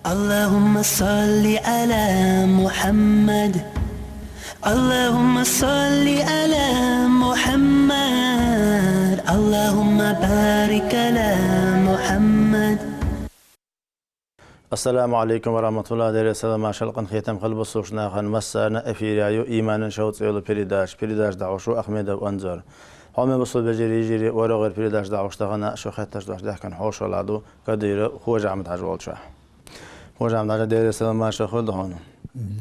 اللهم صل على محمد اللهم صل على محمد اللهم بارك على محمد. السلام عليكم ورحمة الله وبركاته. السلام عليكم ختم قلب الصوشنا خان مسانا أفيريايو إيمان شوت يلو بريداش دعوشو أحمد وأنزار هم بصل بجري جري ورا غير بريداش دعوش تغنى شو خدتش ده كان حوش ولادو كدير خوج عمد عجول شو خوج عمد عجول دير السلام ما شخول دهانو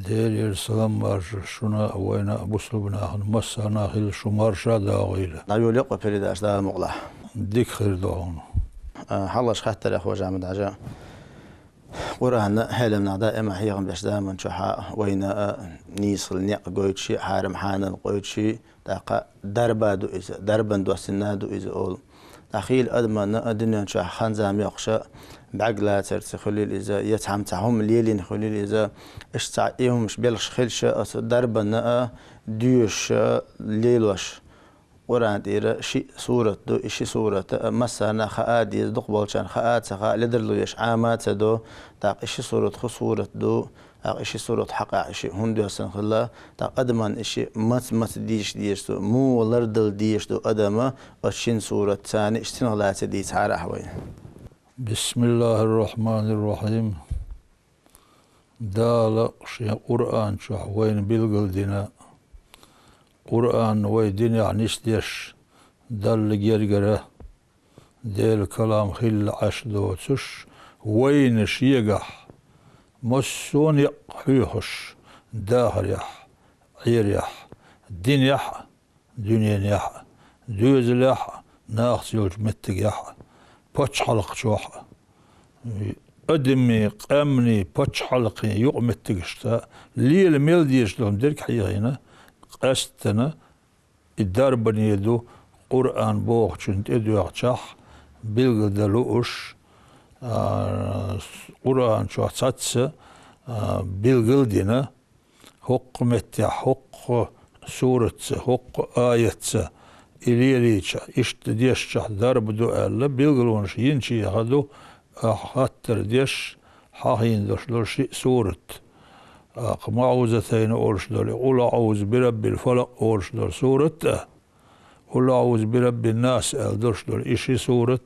دير السلام ما شونا وين بصل بناخن مسانا خيل شمار شاد غيله نقول يقو بريداش ده مغلى ديك خير دهانو حلش خدت له خوج عمد عجول قرآن حلمنا دائما هيغم باش دائما شحا وين نيسل نيق قويتشي حارم حانن قويتشي داقا دربا دو إذا دربا دو سنة دو إذا أول داخيل أدمان أدنيا شح خانزام يقشا بعقلا ترسي خليل إذا يتعم تعهم ليلين خليل إذا اشتعيهم مش بلش خلش دربا نا ديوش ليلوش قرآن ديرا شيء صورة دو إشي صورة مثلا خاء يصدق بالشان خاء سخاء لدرلو يش عامات دو تاق إشي صورة خصورة دو تاق إشي صورة حقا إشي هندو سن خلا تاق أدمان إشي مت ديش دو مو لردل ديش دو أدما أشين صورة ثاني إشتين الله تدي تعالى حوين. بسم الله الرحمن الرحيم. دال شيء قرآن شح وين بيلقل دينا قرآن ويدين يعني اشتيش دل جرجرة ديل كلام خل عشدو تش وين شيقح مسون يقحيحش داهر يح عير يح دين يح دنيا يح دوز يح ناخس يوج متق يح بوش حلق شوح أدمي قامني بوش حلقي يق متقشتا ليل ميلديش لهم ديرك حيغينا قستنا الدار بنيدو قرآن بوغ چنت ادو اغچاح بلغ دلوش قرآن شو اغچاتس بلغل دينا حق متع حق سورة حق آية إليريچا اشت ديشچا درب دو ألا بلغلونش ينشي يغدو خاطر ديش حاهين دوش دولشي سورة معوذتين أورش دول قل أعوذ برب الفلق أورش دول سورة قل أعوذ برب الناس ألدرش دول إشي سورة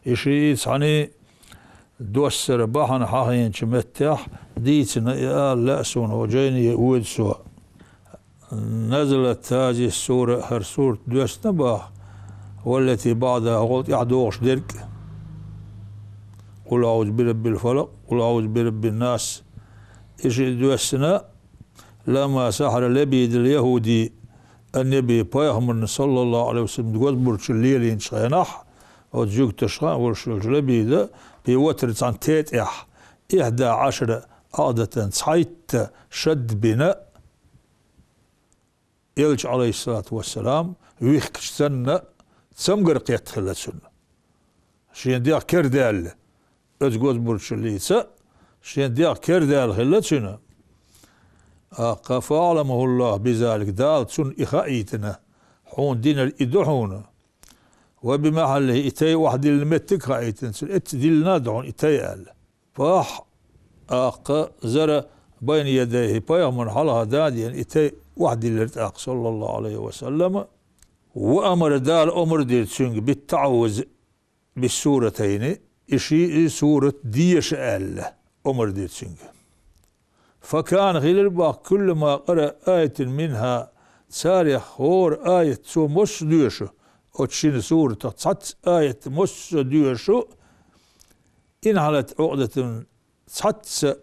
إشي يعني دوسر بحن حاهين شمتح ديتنا يا لأسون وجيني يود سوا نزلت هذه السورة هر سورة دوس نباه والتي بعدها قلت يعدوش درك قل أعوذ برب الفلق قل أعوذ برب الناس إيش دوسنا لما سحر لبيد اليهودي النبي بيغمر صلى الله عليه وسلم تقول برش الليل شغنح أو تجوك تشغن ورش لبيد بيوتر عن تيت 11 عادة صحيت شد بناء يلج عليه الصلاة والسلام ويخكش سنة سمقر قيت خلال سنة شين ديق كردال تقول برش الليل شين ديق كردال خلال سنة فعلمه الله بذلك دال سن إخائيتنا حون دين الإدحون وبمحله إتاي واحد المتك خائيتن سن إتدل نادعون إتاي آل فاح زر بين يديه بيغمن حلها داديا إتاي واحد الارتاق صلى الله عليه وسلم وأمر دال أمر دير سنگ بالتعوذ بالسورتين إشي سورة ديش آل أمر دير سنگ فكان غير باق كل ما قرأ آية منها سارح خور آية سو مش ديوشو وتشين سورة تصت آية مش ديوشو إن علت عقدة تصت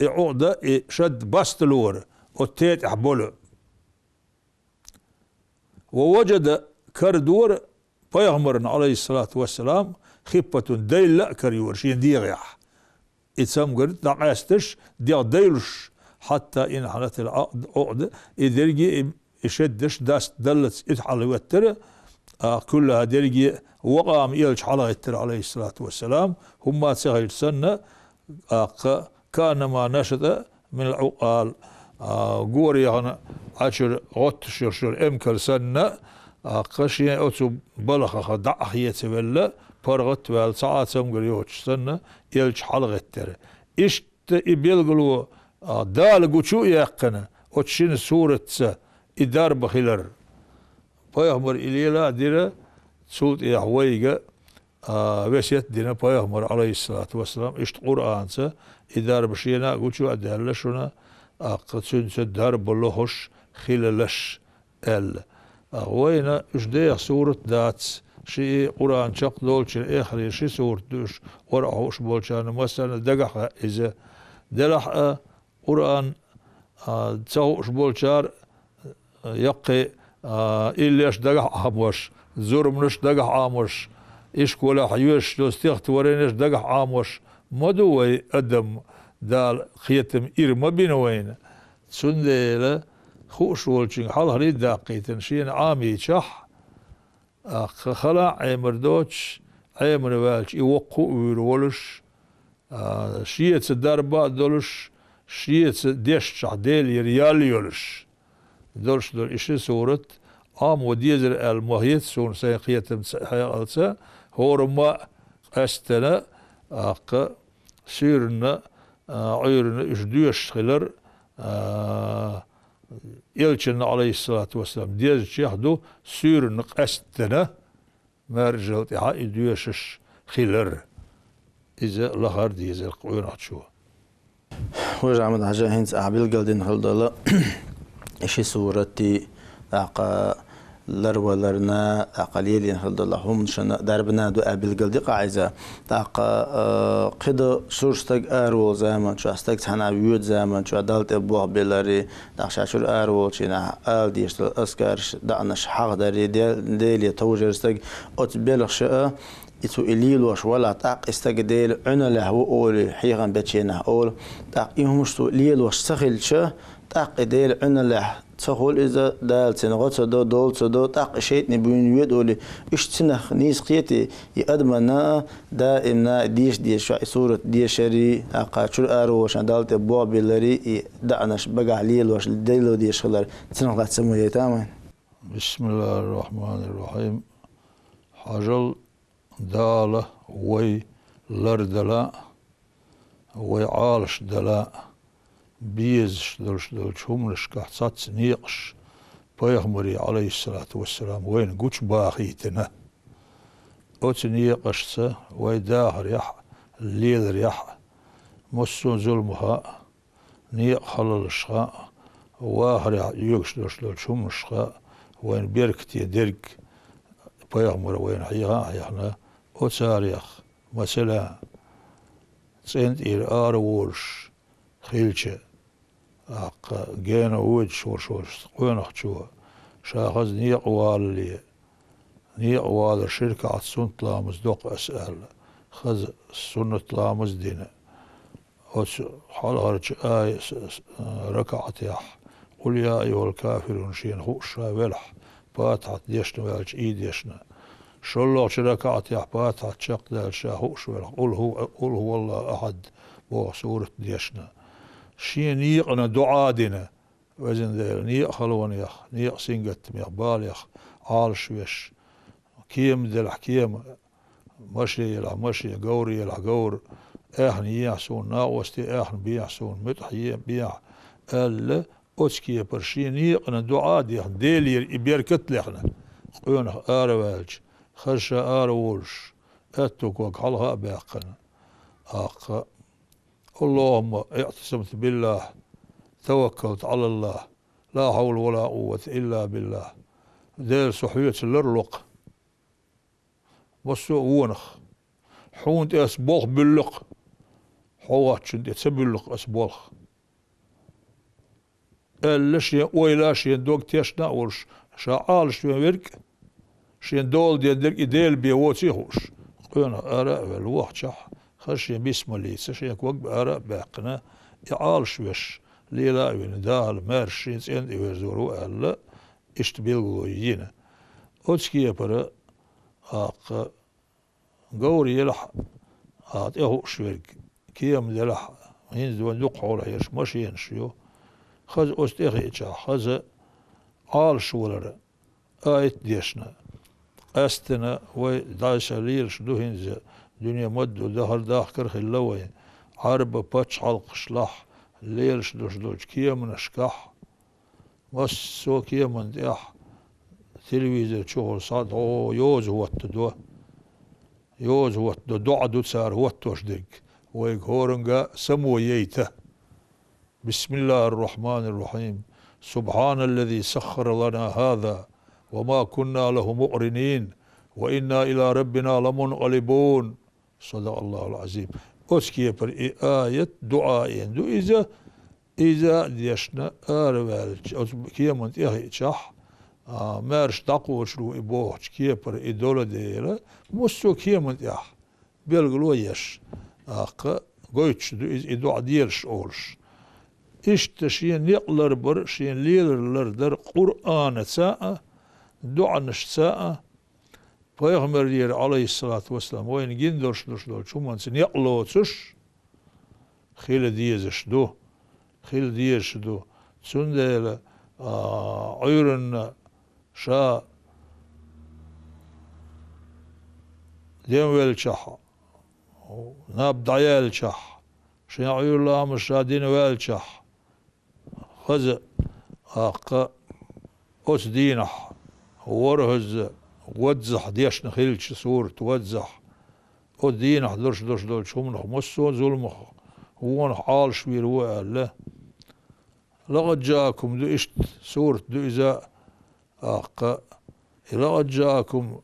عقدة شد باستلور وتيت أحبوله ووجد كردور بيغمر عليه الصلاة والسلام خبة ديل لا كريور شين ديغيح إتسامقر دعاستش ديلش حتى إن حالت العقد إدرجي إشدش داست دلت إتحال وتر كلها درجي وقام إلش على التر عليه الصلاة والسلام هم سهل سنة كان ما نشد من العقال قوري يعني عشر غط شرشر إمكر سنة قشي أتو بلخ دعخية ولا فرغت والساعات سمغريوش سنة يلش حلغتر إشت إبيلغلو دال قوشو يقنا وتشين سورة إدار بخيلر فيهمر إليلا ديرا سوت يحويغا وسيت دينا فيهمر عليه الصلاة والسلام إشت قرآن إدار بشينا قوشو أدهلشونا قد سدار بلوهش خيللش وين إجديخ سورة داتس شيء قرآن شق دولش الآخر شيء سورة دوش ورعوش بولشان مثلا دقح إذا دلح قرآن تسوش بولشار يقي إليش دقح عاموش زورمنش دقح عاموش إيش كولا حيوش دوستيخت ورينش دقح عاموش مدوي أدم دال خيتم إرما بينوين سنديلة خوش ولشين حال هريد داقيتن شين عامي شح خلا عمر دوتش عمر والش يوقو ويرولش شيت الدربا دولش شيت ديش عديل ريال يولش دولش دول إشي صورة عام وديزر المهيت سون سيقيتم حيالسا هورما أستنا سيرنا عيرنا إجدوش خلر يلشن عليه الصلاة والسلام ديز شيخدو سيرنا أستنا مرجلت إدوشش خلر إذا لخر ديز القوين عطشوه وجع من عجا هنس أعبيل قلدين خلدالا إشي صورتي أعقا لروا لرنا أقليل خلدالا هم شنا دربنا دو أعبيل قلدي قاعزة أعقا قدا شورستك أرول زمان شو أستك تحنا بيوت زمان شو أدالت أبوه بلاري داخشاشور أرول شنا آل ديشتل أسكارش دعنش حق داري ديلي توجرستك أتبلغ شاء إتو إليل وش ولا تاق استقديل عنا له أول حيغا بتشينه أول تاق يهمشتو ليل وش سخيل شا تاق ديل عنا له تخول إذا دال سنغوت صدو دول صدو تاق شيء نبين يد أولي إيش تنخ نيس قيتي يقدمنا دائما ديش شو صورة ديشري أقاشر أرو وش دالت بوا بلاري دعناش بقى ليل وش ديلو ديش خلر تنخ لا تسميه تمام. بسم الله الرحمن الرحيم. حجل دالة وي لردلا وي عالش دلا بيزش دلش هملش كحصات نيقش بيغمري عليه الصلاة والسلام وين قوش باخيتنا اوت نيقش وي داهر يح الليل ريح مسون ظلمها نيق خلالشها واهر يقش دلش هملشها وين بيركتي درك بيغمر وين حيغا وتاريخ مثلا سنت إير آرولش خيلشة جينا ويد شورش قوينخ شوها شاخز نيق وال الشركة عطسون تلامز دوق أسأل خز سنة تلامز دينا حال هرج آي ركعت يح قل يا أيها الكافرون شين خوشا ولح باتحت ديشنا والج ديشنا شلو شركات يحبات هتشق دال شاهوش قل هو الله أحد وسورة ديشنا شي نيقنا دعادنا وزن ذيل نيق خلون يخ نيق سنجت ميقبال يخ عالش ويش كيم دلح كيم مشي يلع مشي قوري يلع قور احن يحسون ناقوستي احن بيحسون متحيين بيح قال أتكي برشي نيقنا دعاد يخ ديلير إبيركت لحنا قيون آروالج خشى آرولش أتوك وقحلها باقنا اللهم اعتصمت بالله توكلت على الله لا حول ولا قوة إلا بالله دير صحية اللرلق بسو ونخ حونت أسبوخ باللق حوات شنت يتسبلق أسبوخ اللشي ويلاشي دوك تيشنا ورش شعالش ويرك شين دول ديل بيوتيهوش قينا آراء والوقت شح خشي بسم الله سشين كوك آراء باقنا يعالش وش ليلا وين دال مارشين سين يوزورو ألا اشتبيلغو يينا أتسكي برا قوري يلح إهوش ورك كيام دلح هين دوق حول يش ماشين شيو خز أستيخي خز عالش ولر آيت ديشنا أستنا وداش ليرش دوهنز دنيا مد ودهر داخر خلوي عرب باتش حلق شلح ليرش دوش دوش كيا من أشكح بس سو كيا من ديح تلفزيون شغل صاد يوز هو التدو يوز هو التدو دعدو سار هو التوشدق ويغورنغا سمو ييته بسم الله الرحمن الرحيم سبحان الذي سخر لنا هذا وما كنا له مقرنين وإنا إلى ربنا لمنقلبون صدق الله العظيم أسكي بر آية دعاء دو إذا ديشنا آروالج كي من تيهي تشح مارش دقو شرو إبوه كي بر إدولة ديلا مستو كي من تيح بيلغلو يش قويتش دو إدو عديرش أولش إشت شين يقلر بر شين ليلر در قرآن ساعة دعنش ساعة Peygamber diyor aleyhissalatu vesselam o en gindoş doşdol çumansın yaqloçuş khil diyezş do khil diyezş do sundel ayırın şa demvel çah nab dayal çah şey ayırlam şa dinvel çah khaz aqa os dinah ورهز وزح ديش نخيلش صور توزح ودين حضرش دوش دول شو منخ مسو ظلمخ هو حال شوير لا لقد جاءكم دو اشت سورة دو إذا لقد جاءكم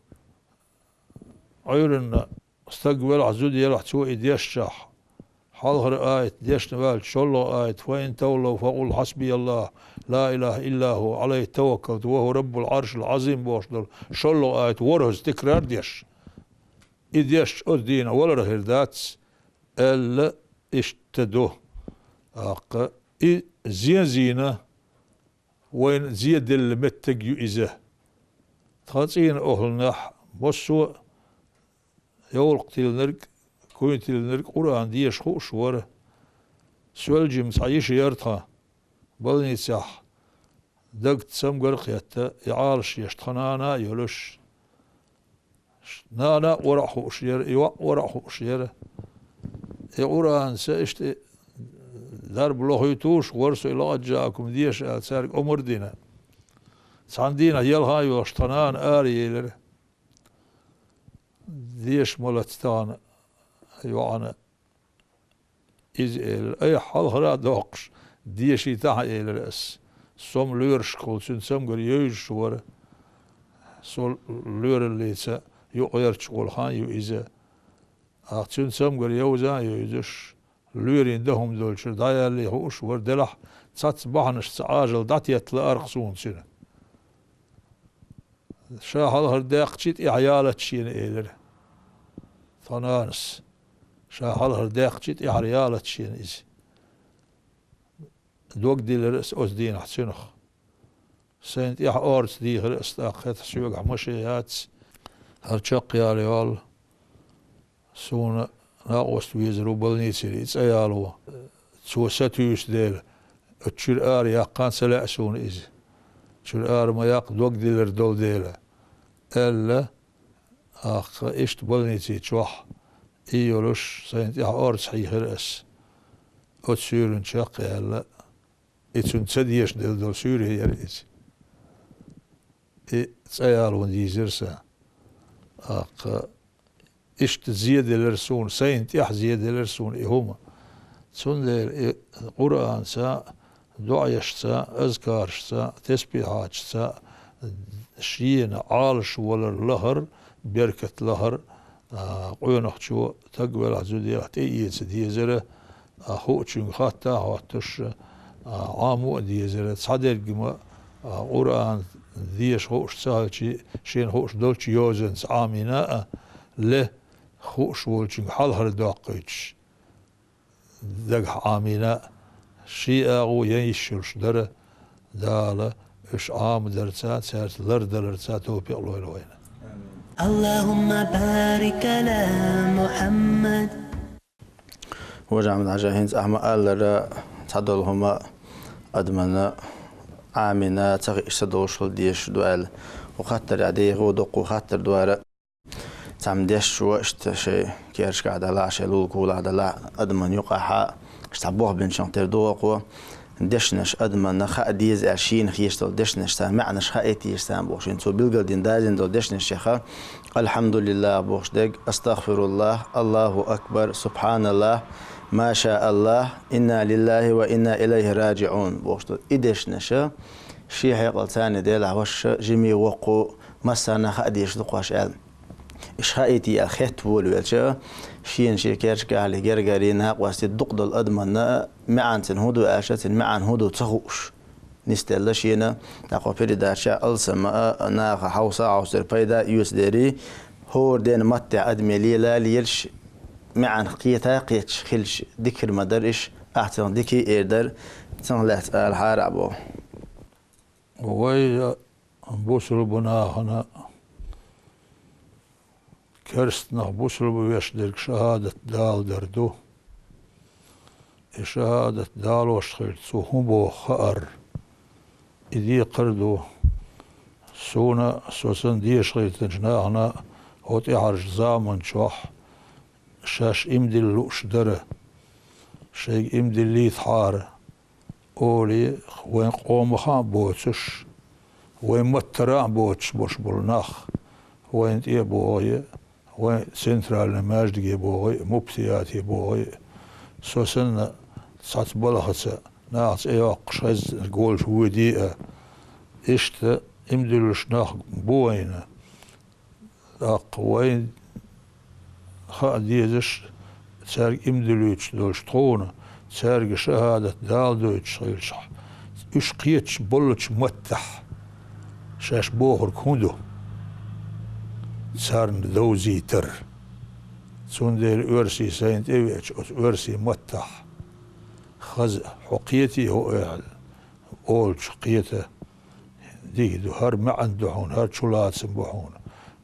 عيرنا استقبل عزود يلح تسوئي ديش شاح حالغر آية ديش نبال شلو آية وإن تولوا فقل حسبي الله لا إله إلا هو عليه توكلت وهو رب العرش العظيم بوشدل شلو آية ورهز تكرار ديش إديش أدينا ولا رهير داتس ألا اشتدوه زينة وين زيد المتقيو إزاه تخاطين أهلناح بصوا يولق تلنرق كوين تلنرق قرآن ديش خوش ورا سؤال جيم صعيش يرتها بلني صح دقت سمقر قيادة يعالش يشتخنانا يلوش نانا ورحو أشير ورحو أشير قرآن سأشت درب لغيتوش ورسو إلا جاءكم ديش سارق أمر دينا ساندينا يلها يشتخنان آري ديش ملتان يوانا إز أي حال هرا دوقش ديشي تاع الرأس سوم لورش كل سن سمغر يوج شور سول لور اللي سا يغير شغل خان يو إذا أختن سمغر يوزا يوزش لور عندهم دول شر دايا اللي هو شور دلح صات بحنش عاجل داتيت لأرقصون سنة شا حال هر داقشيت إعيالة شين إيلر ثنانس شا حال هر داقشيت إعيالة شين إزي دوك دي لرأس أزدين حسنخ سنت إح أورس دي رأس تأخذ سوق مشيات هالشق يا ريال سونا ناقوست ويزرو بلنيتسري تسأيالو سو ستيوس ديل اتشير آر يقان سلاء سون إزي اتشير آر ما يق دوك دي لردول ديلا ألا أخ إشت بلنيتي تشوح إيولوش سنت إح أورس حيخ رأس أتسيرن شق يالا إتسون تسديش دول سوري يرئيس تسأيالون دي زرسا أق إشت زيادة لرسون سينت إح زيادة لرسون إهما تسون القرآن سا دعيش سا أذكار سا تسبيحات سا شين عالش ولا لهر بركة لهر قوينخ شو تقبل عزودي أحتيئي سدي زره أخو تشون خاطة هاتش عامو دي زره صدر جما قرآن ديش خوش سالشي شين خوش دولش يوزنس عامنا له خوش ولشين حال هر داقيتش دق عامنا شيء أغو ينشرش دره داله إش عام درسات سات لرد درسات توبي الله يلوينا اللهم بارك على محمد وجع من عجاهين أحمد قال لرا تعدلهما أدمنا عامنا تغي إشتدوشل ديش دوال وخاطر عدي غودق وخاطر دوارة تعمدش شو اشت شيء كيرش قاعد لا شيء لول كول هذا لا أدمن يقع اشتعبوه بين شنطير دوق دشنش أدمن نخا ديز عشين خيشتل دشنش سامعنش خايتي يستان بوشين تو بيلقل دين دازين دو دشنش شيخا الحمد لله بوش دق استغفر الله الله أكبر سبحان الله ما شاء الله إنا لله وإنا إليه راجعون بوش إدشنش شيء هيقل ثاني ديلا وش جمي وقو مسنا خاديش دقواش علم إيش خايتي الخيت والوالشة شين شركات كهالي جرجرينا واسي الدقد الأدمن معن تنهدو عاشة معن هدو تغوش نستلا شينا نقو بريدا شاء السماء ناخ حوصا عوصر بيدا يسدري هو دين متع أدمي ليلا ليلش معن قيتا قيتش خلش ذكر مدرش أحسن ذكي إيردر تنلات الحاربو وي بوسر بناهنا كرستنا بوسر بيشدرك شهادة دال دردو شهادة دال وشخلت سوهم بو خأر إذي قردو سونا سوسن دي شخلت جناهنا هوت إحرج زامن شوح شاش إمدي اللوش دره شيك إمدي اللي ثحار أولي وين قوم خان بوتش وين مترا بوتش بوش بولناخ وين إيه بوغي وين سنترال ماجد بوغي مبتيات بوغي سوسن سات بلخص ناس إيه قشز قول شو دي إشت إمدلوش ناخ بوينة أق وين خا ديزش سارق إمدلوش دولش تخونه سارق شهادة دال دوتش غيرشح إش قيتش بلتش متح شاش بوهر كوندو سارن دوزي تر سون دير أرسي ساينت إيويتش أرسي متح خز حقيتي هو أولش قيته ديدو هر معن دحون هر شولات سنبوحون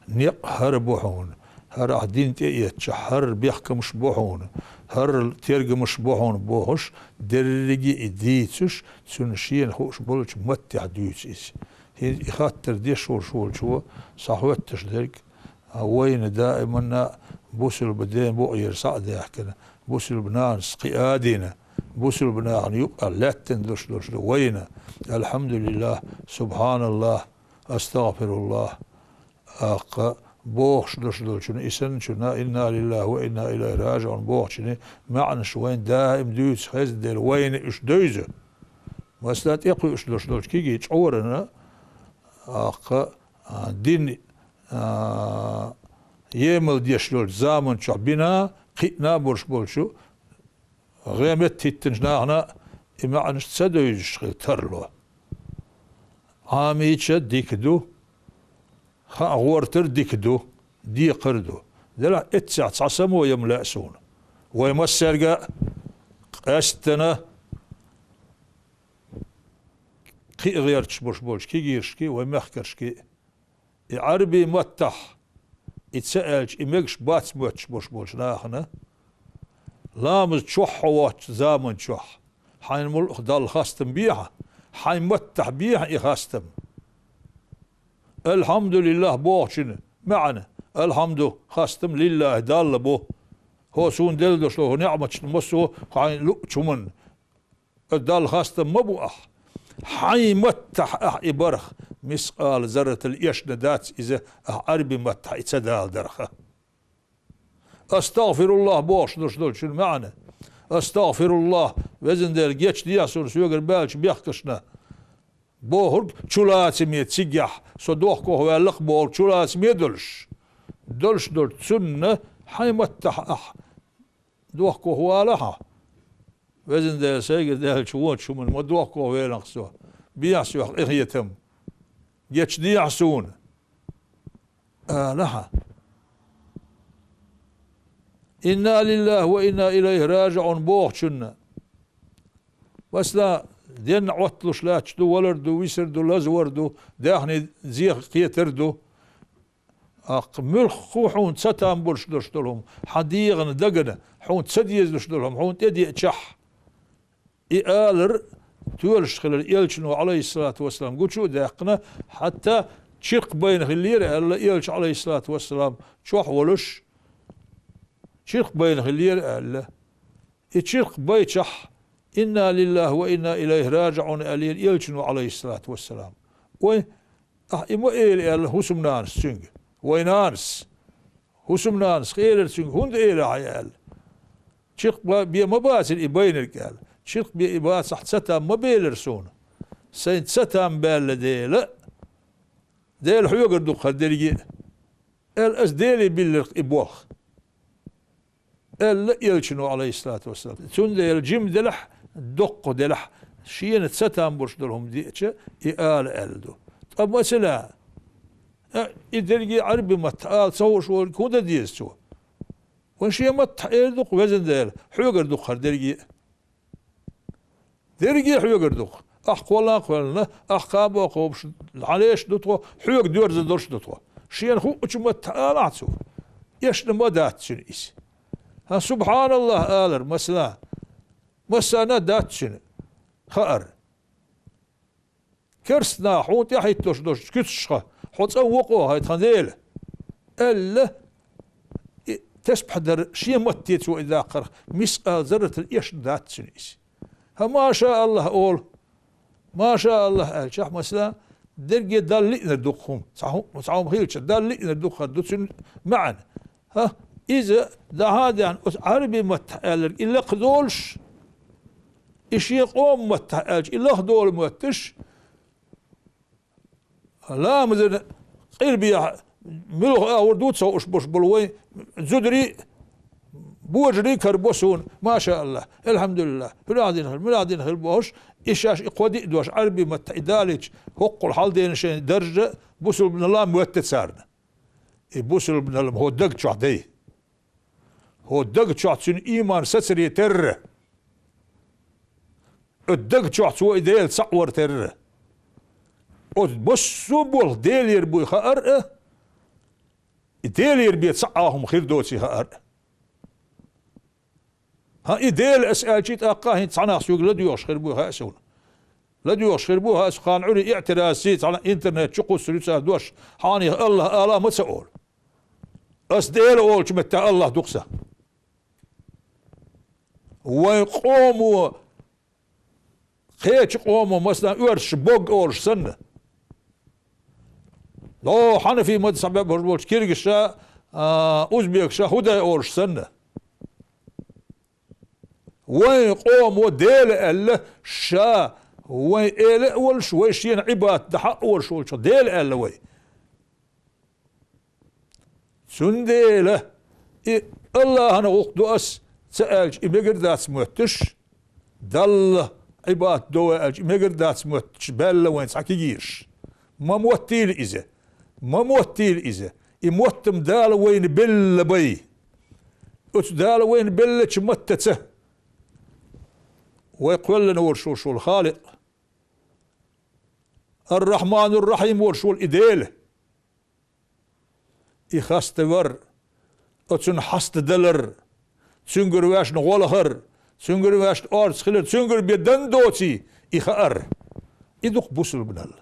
نيق هر بوحون هر عدين تيتش هر بيحكمش بوحون هر تيرجمش بوحون بوهش درجي إديتش سنشين خوش بولش متع دوتش هي خاطر دي شو صحوتش ذلك وين دائما بوسل بدين بوغير صعد يحكنا بوسل بنان سقيادنا بوسل بنان يبقى لا تندش وين الحمد لله سبحان الله استغفر الله بوخش شنو إسن شنو إنا لله وإنا إليه راجعون بوخش معنى وين دائم دوس خز دير وين إش دوزه مسلات يقول إش كي جيت عورنا دين يمل ديشلول زامن شعبنا قينا برش بولشو غيمت تتنجناهنا معنى تسدويش ترلو عاميتش ديكدو غورتر ديكدو دي قردو دلا اتسع تصمو يملأسون ويمسرقا قاستنا كي غيرتش بولش كي جيرشكي ويمخكرشكي عربي متح يتسألش إمكش باتس بولش ناخنا لامز تشوح واتش زامن تشوح حين ملق دال خاستم بيها حين متح بيها يخاستم الحمد لله بوغشن معنا الحمد خاستم لله دال بو هو سون دلدش له نعمة مسو حين لقشمن الدال خاستم مبوح حين متح إبرخ مسقال زرة الإيشن دات إذا عربي متح إتسدال درخه أستغفر الله بوش دول شنو معنى أستغفر الله وزن دير جيتش دياسون سوغر بالش بيحكشنا بوهرب چولاتم يتسجح صدوخكو هو اللقبول چولاتم يدلش دلش دول تسنة حي متح دوخكو هو لها وزن دير سيغر دير شوون شو من مدوخكو هو يلنقصوه بيحسو إغيتم جيتش دياسون لها إنا لله وإنا إليه راجعون بوغشنا بس لا دين عطلوش لا تشدو ولردو ويسردو لازوردو داخني زيغ قيتردو ملخو حون تساتام بولش دوشتلهم حديغن دقنا حون تسديز دوشتلهم حون تدي تشح إيالر تولش خلال إيلشنو عليه الصلاة والسلام قلت شو داقنا حتى شرق بين خلير الله يلش عليه الصلاة والسلام شوح ولش شرق بين خلير الله شرق بيتشح إنا لله وإنا إليه راجعون أليل يلشنو عليه الصلاة والسلام وين إما إيه الله هسم نانس سنج وينانس هسم نانس خير سنج هند إيه عيال شرق بي مباسل إبينك قال شرق بي إباس حتى ما بيلرسون سين ستام بال ديل حيوغر دوخ ديلي الأس ديلي بيلر إبوخ لا يلشنو عليه الصلاة والسلام تون ديل جيم دلح دق دلح شين ستام برش دلهم ديتش إقال ألدو طب مثلا إدرجي عربي متعال صور شو كودا ديستو ونشي متعال دوخ وزن ديل حيوغر دوخ ديلي حيوغر دوخ أخوالنا أخوالنا أخابو أخوبش عليش دوتو حيوغ دورز دورش دوتو شين خو أجمع تعالاتو يش نما دات شن إيش ها سبحان الله آلر مثلا مسانا دات شن خأر كرسنا حوت يحيط دوش كتشخة حوت أوقو هاي تخنديل ألا تسبح در شي متيتو إذا قر مسأل ذرة الإيش دات شن إيش ها ما شاء الله أول ما شاء الله الشيخ مثلا درجة دالي ندخهم صحهم خيلش دالي ندخها دوتشن معا ها إذا ده هذا يعني عربي متحالر إلا خدولش إشي قوم متحالش إلا خدول متش لا مثلا قلبي ملوخ وردوت سو أشبش بلوين زدري بوجري كربوسون ما شاء الله الحمد لله ملادين خلبوش إيشاش إقودي دوش عربي متعدالج حق الحال دين شين درجة بوصل من الله موتت سارنا بوصل من الله هو دق شو عدي هو دق شو عدسون إيمان سسري تر الدق شو عدسو إديل صعور تر بصوا بول ديل يربو خأر ديل يربي تصعاهم خير دوتي خأر ها إديل أسأل جيت أقاهن تصنع سوق لديوش خير بوها أسون لديوش خير بوها أسخان عري اعتراسيت على إنترنت شقو سلسة دوش حاني الله آلا متسأول أسديل أول كمتا الله دقسة ويقوموا خيش قوموا مثلا أرش بوغ أولش سنة لو حنفي مد سبب هربولش كيرغشا أوزبيكشا هدا أولش سنة وين قوم وديل ألا شا وين إله أول شوي شين عباد دحق أول شوي ديل ألا وين سنديله الله أنا وقدو أس سألج إمجر دات موتش دل عباد دواج إمجر دات موتش بلا وين ساكيجيش ما موتيل إذا ما موتيل إذا إموتم دال وين بل بي دال وين بل تمتته ويقول لنا ورشو الخالق الرحمن الرحيم ورشو الإديل إخاستور أتسن حست دلر تسنجر واش نغولخر تسنجر واش أرض خلر تسنجر بيدن دوتي إخار إدوق بوسل بنال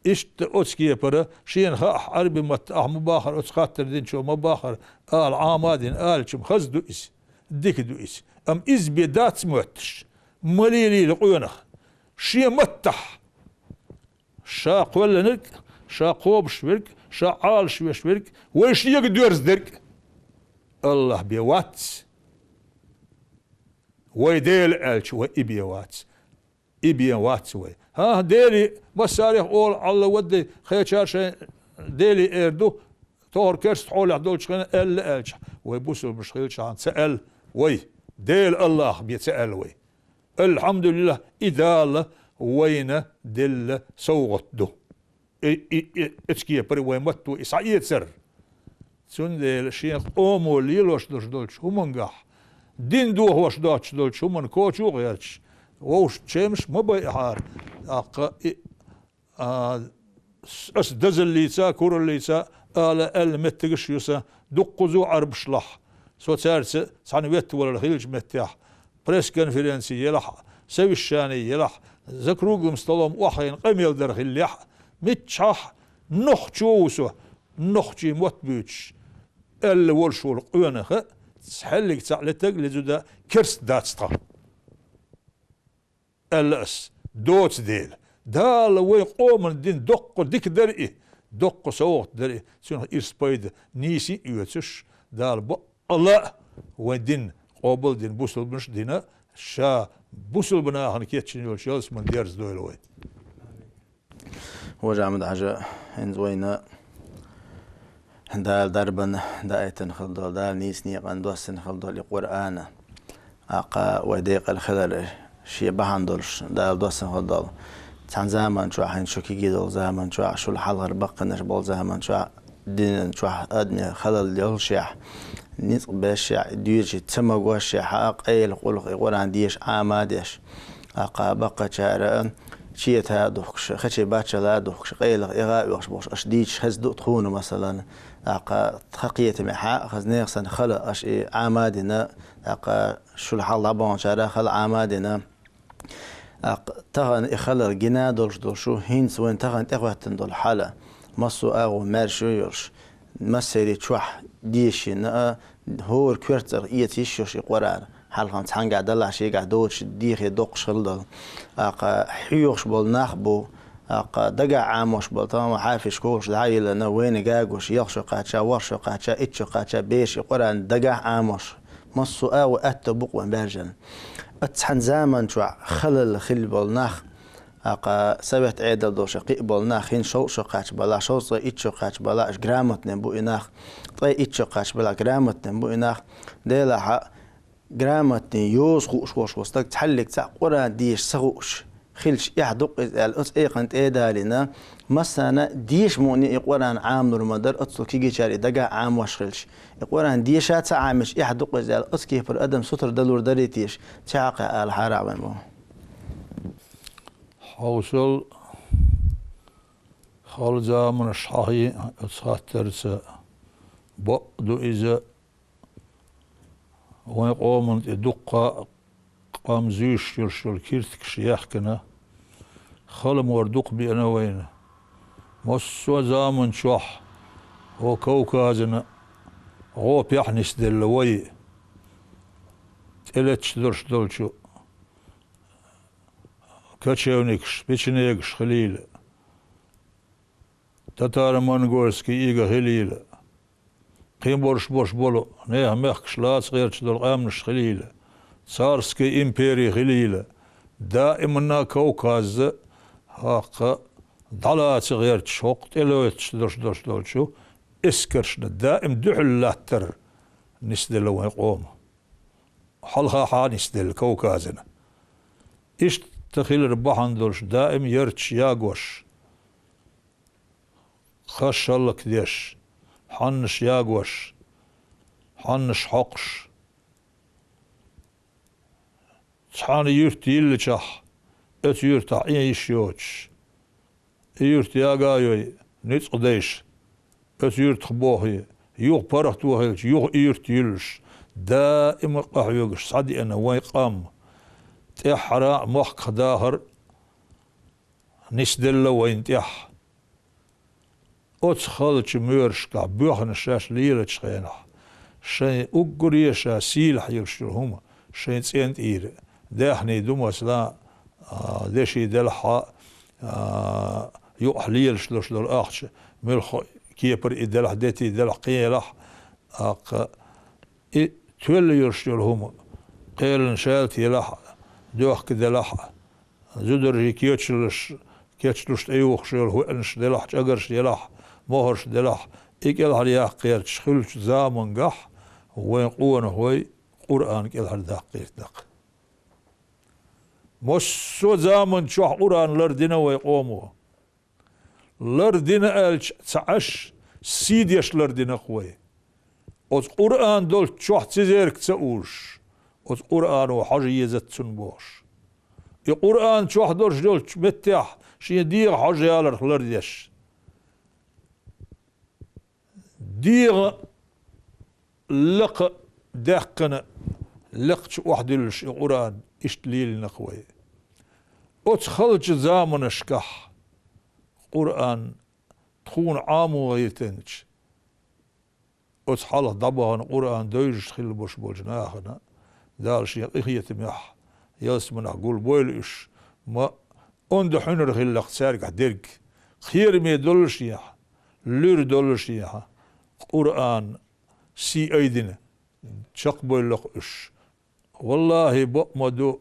إشت أتسكي برا شين خاح عربي مت مباخر أتسخاتر دين شو مباخر آل عامادين آل شم خز دو إس ديك دو إس أم إز بيدات موتش مليلي لقيونخ شي متح شا قولا نرك شا قوب شبرك شا عال شبرك ويش يقدر درك الله بيوات ويديل ألش وإبيوات إبيوات وي ها ديلي مساريخ أول الله ودي خيشار شيء ديلي إردو تور كرست حول عدول شخنا ألا ألش ويبوسل بشخيل شان سأل وي ديل الله بيتسأل وي الحمد لله إذا وين دل سوغت دو اتسكي بري ويمتو إسعيد سر سندل الشيخ أمو ليلوش دولش همنجح دين دو هوش دولش همن كوشو غيرش ووش تشمش ما بيحار أس دزل ليسا كور ليسا آلا المتقش يسا دقزو عرب شلح سو تارس سعنويت ولا الخيلج متاح بريس كونفرنسي يلح سوي الشاني يلح ذكروق مستلم وحين قميل درخ اللح متشح نخشوسه نخشي متبوش اللي ورشول قيانه تحلق تعلتك لزودا كرست داتستا الأس دوت ديل دال وين قوم الدين دق ديك درئي دق سوق درئي سنة إرسبايد نيسي يوتش دال الله وين دين قابل دين بوصل بنش دينا شا بوصل بنا هنكيتشن يول شالس من ديرز دويل وين وجامد عجا هنزوينا دال دربن دايتن خلدول دال نيسني قندوسن خلدول القرآن أقا وديق الخلل شي بهندلش دال دوسن خلدول تان زمان شو حين شو كي جدول زمان شو الحلقة بقنش بول زمان شو دين شو أدنى خلل يول شيح نيس بشيع ديجي تمغوا شيح أقيل قلق القرآن ديش آمادش أقا بقى شارع شيء هادوخش خشي باتش لا دوخش قيل إغاء وخش أشديش هزدو تخونه مثلا أقا تحقية محا خزنيق سن خلا أش عمادنا أقا شو الحال لبان شارع خلا عمادنا أق تغن إخلا الجنا دول شو هينس وين تغن تغوتن دول حلا مصو أغو مارشو يرش مسيري تشوح ديشي نا هو الكورتر إيتيشوش قرار حالهم تحنق عدل عشي قعدوش ديخي دوق شغل أقا حيوش بول نخبو أقا دقع عاموش بول طبعا حافش كوش دعي لنا وين قاقوش يخشو قاتشا ورشو قاتشا اتشو قاتشا بيشي قران دقع عاموش مصو آو أتبوق ومبارجن أتحن زامن شو خلل خل بول نخ أقا سبت عيدل دوش قيق بول نخ هين شو قاتش بلا شو صي اتشو قاتش بلا اش جرامت نبو إناخ طي اتشو قاتش بلا جرامت نبو إناخ ديلا حق جرامتني يوز خوش وش وستك تحلق تاع قران ديش سغوش خلش يحدق الأس إيقنت إيدالنا مثلا ديش موني قران عام نور مدر أتصل كي جاري دقا عام وش خلش قران ديشات عامش يحدق الأس كيف الأدم ستر دلور دريتيش تعاقى الحرام المو حوصل خالجا من الشحي اتساترس بقدو إذا وين قومن دقة قام زيش يرشل كيرتك شياحكنا خلم وردق بأنا وين مصو زامن شوح هو كوكازنا هو بيحنس دلوي تلتش درش دولشو كاتشيونيكش بيشنيكش خليل تتار منغولسكي إيغا خليل قيم برش بولو نيه مخش لا صغيرش دول قامنش خليل صارسكي إمبيري خليل دائما كوكاز هاق ضلات صغيرش وقت إلويتش درش دولشو اسكرش دائم دحل لاتر نسدل وين قوم حلقة حانسدل كوكازنا إيش تخيل ربحان دولش دائم يرتش ياغوش خش الله كديش حنش ياغوش حنش حقش تحاني يرتي يلشح ات يرتع ايش يوتش يرتي ياغايوي نيت قديش ات يرت خبوهي يوغ برخت وهيلش يوغ يرتي يلش دائما قحيوغش صدي انا وين قام تحرا مخ خداهر نسدل وين تح أتخلش ميرشكا بوخن شاش ليلتش خينا شيء أقريشا سيلح يرشلهما شيء تسينت إير داخني دومس لا دشي دلحا يوحليل شلوش دول أخش ملخ كيبر إدلح ديتي دلح قيلح تولي يرشلهما قيل شالت يلح دوخ كدلح زدر كيتشلش أيوخ شيل هو أنش دلح جاقرش يلح مهرش دلح إيكال هرياق قيرتش خلش زامن قح وين قوان هوي قرآن كيل هرداق قيرتق مصو زامن شوح قرآن لردنا ويقومو لردنا ألش تعش سيديش لردنا خوي أوز قرآن دول شوح تزيرك تسأوش أوز قرآن وحاجة يزت سنبوش القرآن شوح دولش دول متاح شي ديغ حاجة يالر لرديش ديغ لق دقنا لقش واحد القرآن اشتليل نخوي اتخلج زامن اشكح قرآن تخون عامو غيتنج أصحاله ضبان قرآن دويج خل بوش بوجناخنا دالش يقيت ميح يسمنا قول بويلش ما أند حنر خل اختارك درك خير مي دولش يح لور دولش يح قرآن سي أيدنا شق بويلق إش والله بأمدو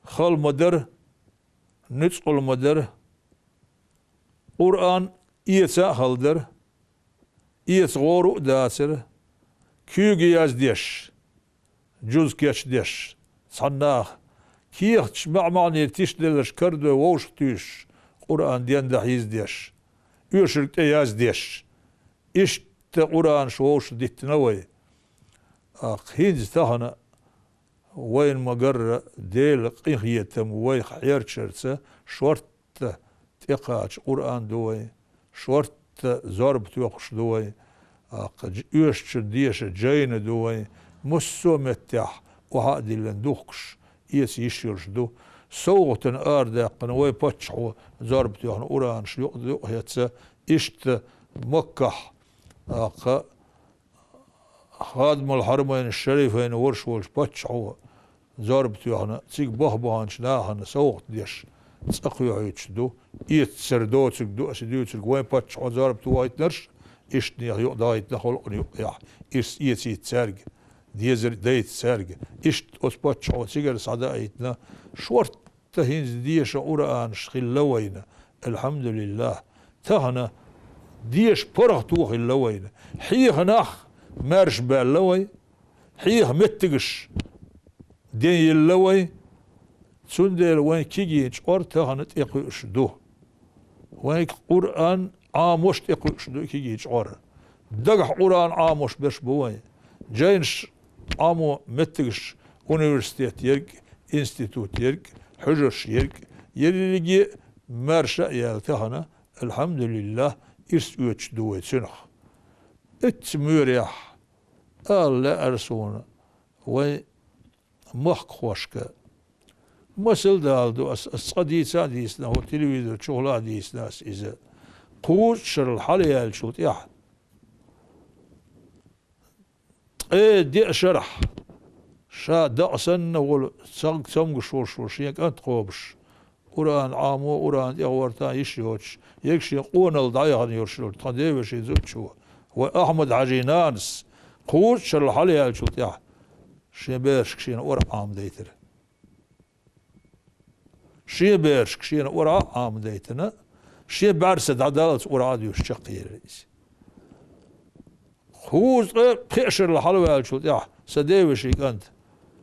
خل مدر نتقل مدر قرآن إيسا خلدر إيس غورو داسر كيوغي ياز ديش جوز كيش ديش صناخ كيخ معني تيش دلش كردو ووش تيش قرآن ديان دحيز ديش يوشرك ياز ديش إش قرآن شووش ديت نوي هينز تهنا وين مقر ديل قيخيتم وي خير شرسة شورت تقاش قرآن دوي شورت زرب توقش دوي يوش ديش جاين دوي مسو متح وهادي لندوخش يس يشيرش دو صوتن آردا قنوي باتشحو زرب توقن قرآن شيوق دو هيتسا إشت مكح خادم الحرمين الشريفين ورش باتشحو زرب توقن تيك بهبهانش ناهن صوت ديش تسقيو عيتشدو إيت سردوتك دو أسديوتك وين باتش عزارب توايت نرش إشتني يو دايت نخلق نيو يح إيس إيت سارج ديزر دايت سارج إشت أس باتش عزيجر صدايتنا شورت تهينز ديش قرآن شخيل لوينا الحمد لله تهنا ديش برغ توخ اللوينا حيخ ناخ مارش باللوي حيخ متقش دين اللوي سندل وين كيجيش أرتها نتقيش دو وين قرآن عاموش تقيش دو كيجيش أر دقح قرآن عاموش بش بوين جاينش عامو متقش أونيفرسيتيت يرك إنستيتوت يرك حجرش يرك يريجي مرشا يالتهنا الحمد لله إرسويتش دويت سنخ اتموريح الله أرسونا وين مخ خوشك مسل دالدو الصديق ساديسنا هو تلفزيون شغلة ديسنا إذا قوت شر الحالي الشوت يح إيه دي شرح شا دأسن ولا سمق شور شيك أنت قوبش قرآن عامو قرآن يغورتا يشيوش يكشي قون الضيغن يرشلو تقديبش يزوج شو وأحمد عجينانس قوت شر الحالي الشوت يح شيبيرش كشين ورق عام ديتر شي بيرش كشين ورا عام ديتنا شي بارسد عدالة ورا ديوش شقير رئيس خوز قيشر الحلوة الشوط يح سديوش أنت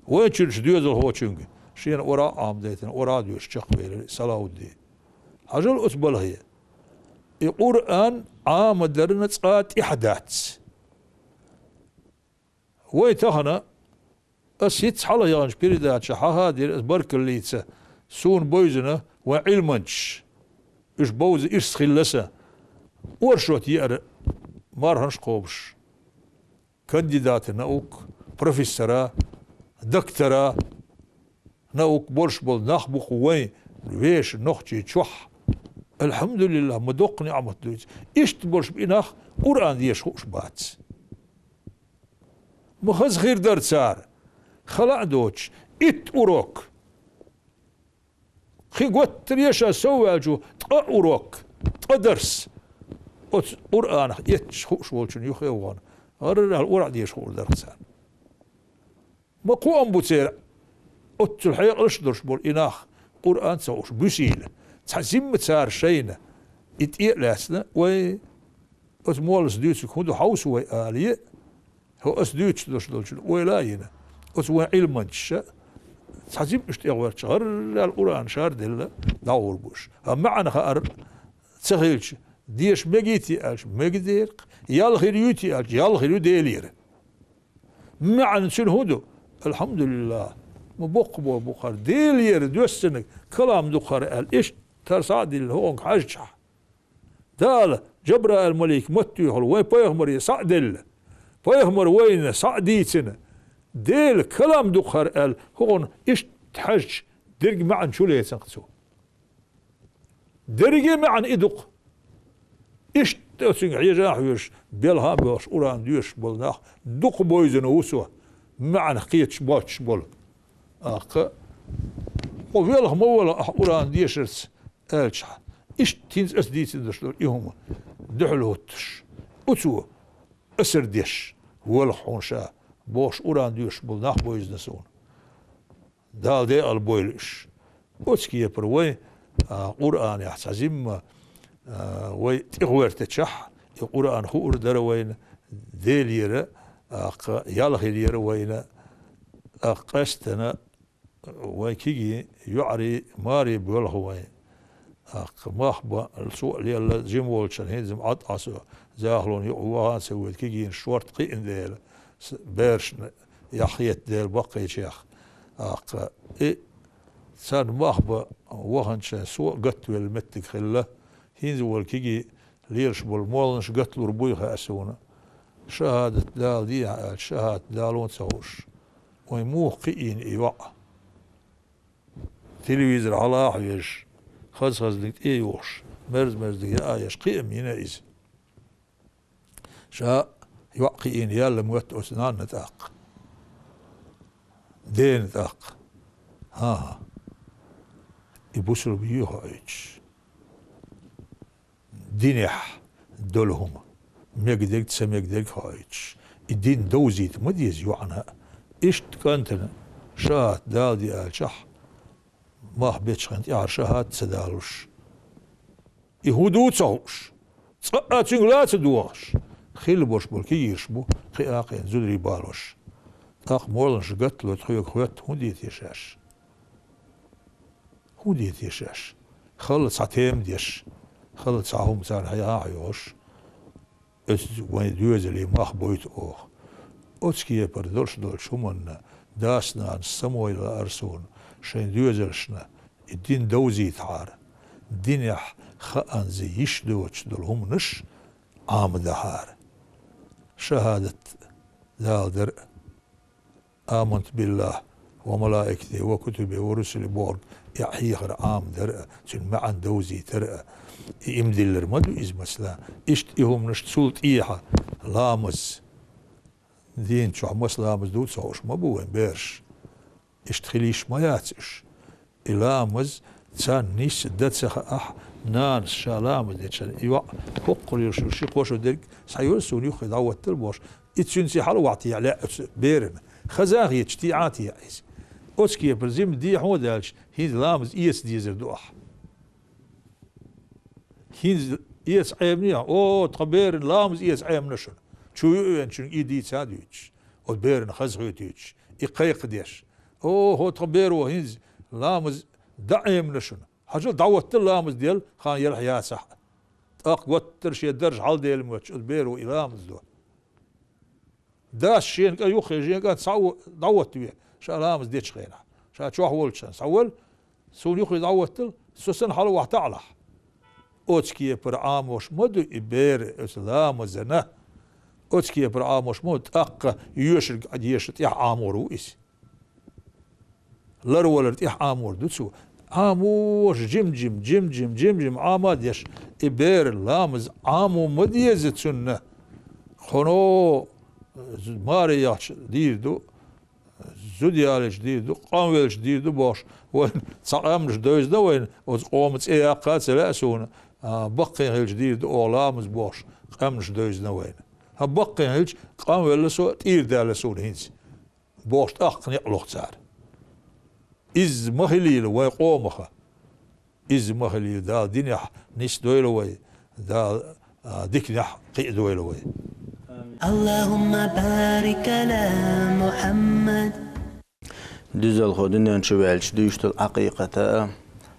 وين تشرش ديوزل هو تشنج شين ورا عام ديتنا ورا ديوش شقير صلاة الدين عجل أتبل هي القرآن عام درنا تقات إحداث ويتهنا أسيت حلا يانش بيردات شحاها دير برك الليتسه سون بويزنا وعلمنش إش بوز إش سخلسة ورشوت يأر مارهنش قوبش كانديدات ناوك بروفيسورا دكتورا ناوك بورش بول نخبخ وين ويش نختي تشوح الحمد لله مدوق نعمة دويت إيش تبورش بإناخ قرآن ديش خوش بات مخز خير دار سار خلع دوتش إت أوروك خي قوت تريشا سواجو تقروك تقدرس قرآن يتشخوش والشن يخيوان غير القرآن يشخور درسان ما قوام بوتير قلت الحقيقة اشدرش بول إناخ قرآن سوش بسيل تحزم تسار شينا اتئيق لاسنا وي اتمولس ديوتك هندو حوس وي آلية هو اسديوتش درش دولشن وي لاينا اتوى علمانش تحزم اشتغل شهر القرآن شهر دل دور بوش معنا خار تخيلش ديش مجيتي ألش مجدير يالخير يوتي ألش يالخير يديلير معنا شنو هدو الحمد لله مبوق بوخر ديلير دوستنك كلام دخر ال إيش ترصاد الهون حجح دال جبر الملك متيهل وين بيغمر صعدل بيغمر وين صعديتنا ديل كلام دخر ال هون إيش تحج درج معن شو ليه سنقسو درجي معن إدق إيش تسمع عيجاح ويش بيلها بيش أوران ديش بولناخ دق بويزن وسوا معنى قيتش باتش بول أخ وبيلها مولا أوران ديشرس ألش إيش تينز أسديت دشلو يوم دحلوتش وسوا أسر ديش والحون شا بوش أوران ديش بولناخ بويز نسون دال دي البويلش وتسكي بروي قرآن يحتزم وي تغوير تشح القرآن خور دروين ديليرة يالغي ليرة وين قستنا ويكيجي يعري ماري بيوله وين ماخبا السوق اللي جيمولشن هينزم عطاسو زاهلون يقوها سويت كيجي شورت قين ديل بيرش يحيت ديل بقي شيخ إيه سان ماخبا وهنشان سوق قتل المتك خله هينزول كيجي ليرش بالمولنش قتلوا ربويها أسونا شهادة دال دي شهادة دالون سوش ويموه قيين إيوع تلفزيون على حيش خز ديك إيوش مرز ديك آيش قيم ينايز شا يوع قيين يالا موت أسنان نتاق دين نتاق ها يبوسر بيوها إيش دينح دولهم ميقدك تسميقدك هايتش الدين دوزيت مديز يوعنا إيش كانتنا شات دال آل شح ما حبيتش خنت يعر شهات سدالوش يهودو تصوش تسقاتين لا تدوغش خيل بوش بولكي يشبو خياقين زدري بالوش تاق مولنش قتلو تخيوك خوات هوديت يشاش هوديت يشاش خلص عتيم ديش خلص عهم سان هيا عيوش وين دوزلي ماخ بويت اوخ اوتسكي بردولش دولش همون داسنا سموي الارسون شين دوزلشنا الدين دوزي تعار الدين يح خان زي يشدوش دول هم نش عام دهار شهادة دال در آمنت بالله وملائكته وكتبه ورسله بورد يحيخر عام در سن معا دوزي ترأ يمدلر مدو إز مسلا إشت إهم نشت سلط إيحا لامز دين شو عمس لامز دو تسوش مبوين بيرش إشت خليش ما ياتش إلامز تسان نيس دات سخ نانس شالامز ديتشان إيوا فقر يرشو شيقوشو ديك سيورسون يخي دعوة تلبوش إتسنسي حلو وعطي على بيرن خزاغي اجتيعاتي عايز أوسكي برزيم دي حودالش هيد لامز إيس ديزر دوح هينز إيس عيمنيا أو تقبير لامز إيس عيم نشر شو ينشن إيدي تساديوش أو بيرن خزغيتيوش إقايق ديش أو هو تقبير وهينز لامز دعيم نشر حاجة دعوت لامز ديال خان يلح يا صح أقوت ترشي درج حال ديال موتش بيرو إلامز دو داش شين كان يخرج شين كان تصو دعوت بيه شا لامز ديتش خينا شا تشوح ولشان سول سون يخرج دعوت سوسن حلو وحتعلح اوتسكي پر آموش مدو إبير إسلام زنه اوتسكي پر آموش مد أق يشر قد يشت يح آمورو إس لرولرت يح آمور دوتسو آموش جم آماد يش إبير لامز آمو مديزت سنة خنو ماري يحش ديردو زوديالش ديردو قامويلش ديردو باش وين صقامش دوزنا وين وقومت إيه قات لأسونا بقي هالج ديردو أولامز باش قامش دوزنا وين بقي هالج قامويل سو تير دالسون هينس باش أقنع لوختار إز مخليل ويقومخه إز مخليل دا دينح نيس دويلو وي دا ديكنح قي دويلو وي اللهم بارك على محمد دزل خودن شوالش دوشتل حقيقة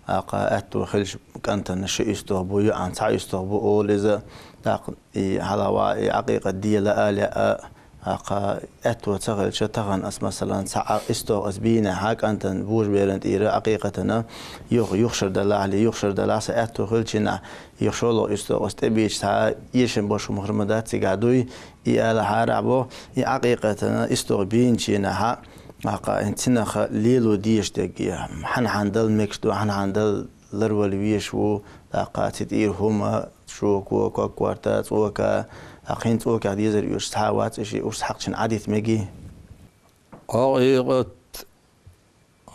أقا أتو خلش كانت نشي استغبو عن سعي استغبو أول إذا تاق حلوة حقيقة دي لآلة أقا أتو تغل شتغن أس مثلا سعى استغ أسبينا حاك أنت بوج بيرنت إيرا حقيقتنا يخشر دلالي يخشر دلاس أتو خلشنا يخشلو استغ أستبيش تا يشن باش مخرمدات سيقادوي إيالا حاربو حقيقتنا استغ بينشينا حق أقا انتنا ليلو ديش دقيا حن عندل مكشدو حن عندل لرول ويشو لاقات إير هما شوك وكا كوارتات وكا أخين توكا ديزر يوش تحاوات إشي وش حقشن عديث مجي حقيقة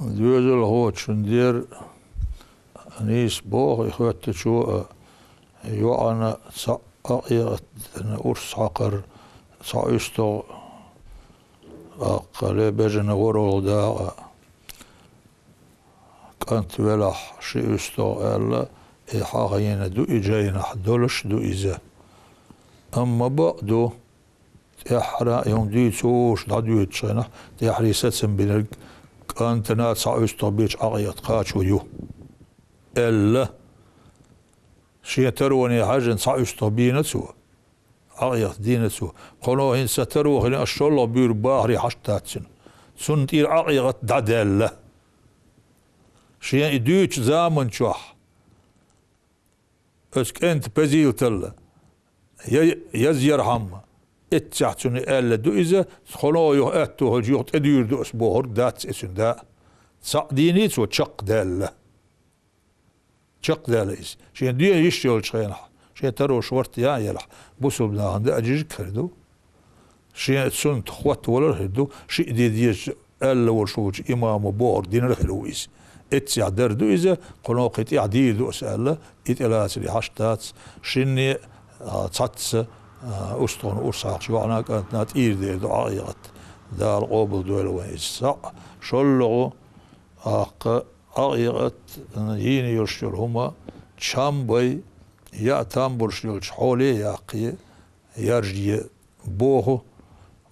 دوزل هوت شندير نيس بوغ يخوت شو يوانا حقيقة أرس حقر سايستو قال بجن ورول دا كانت ولح شي استو الا حاغينا دو اجينا حدولش دو إزا أما بعدو تحرا يوم دي توش دادو تشينا تحري ستسن بينك كانت نات سايستو بيش عقيت قاتشو يو إلا شي تروني حاجن سايستو بينتسو عقيت دينتسو قالوا هن سترو خلين أشتغل بير باهري حشتاتسن سنتير عقيت دادل شي دوش زامن شوح اسك انت بزيلتل يزيرهم اتشعتوني الا دو اذا خلو يو اتو هجيوت ادير دو اسبوع دات اسن دا صديني تو تشق دال تشق دال شي دي يشتغل شينا شي ترو شورت يا يلح بوسو بلا عند اجيج كردو شي سنت خوات ولا هدو شي ديج الا وشوج امام بور دين الحلويس اتسع دردو إذا قلنا قيت إعديد وأسأل إتلاس اللي حشتات شني تاتس أسطون أرساق شوعنا كانت نات إيردي دعائيات دار قوبل دول ويسع شلغو عقيقت ييني يرشل هما شامبي يا تامبرشل شحولي ياقي يرجي بوهو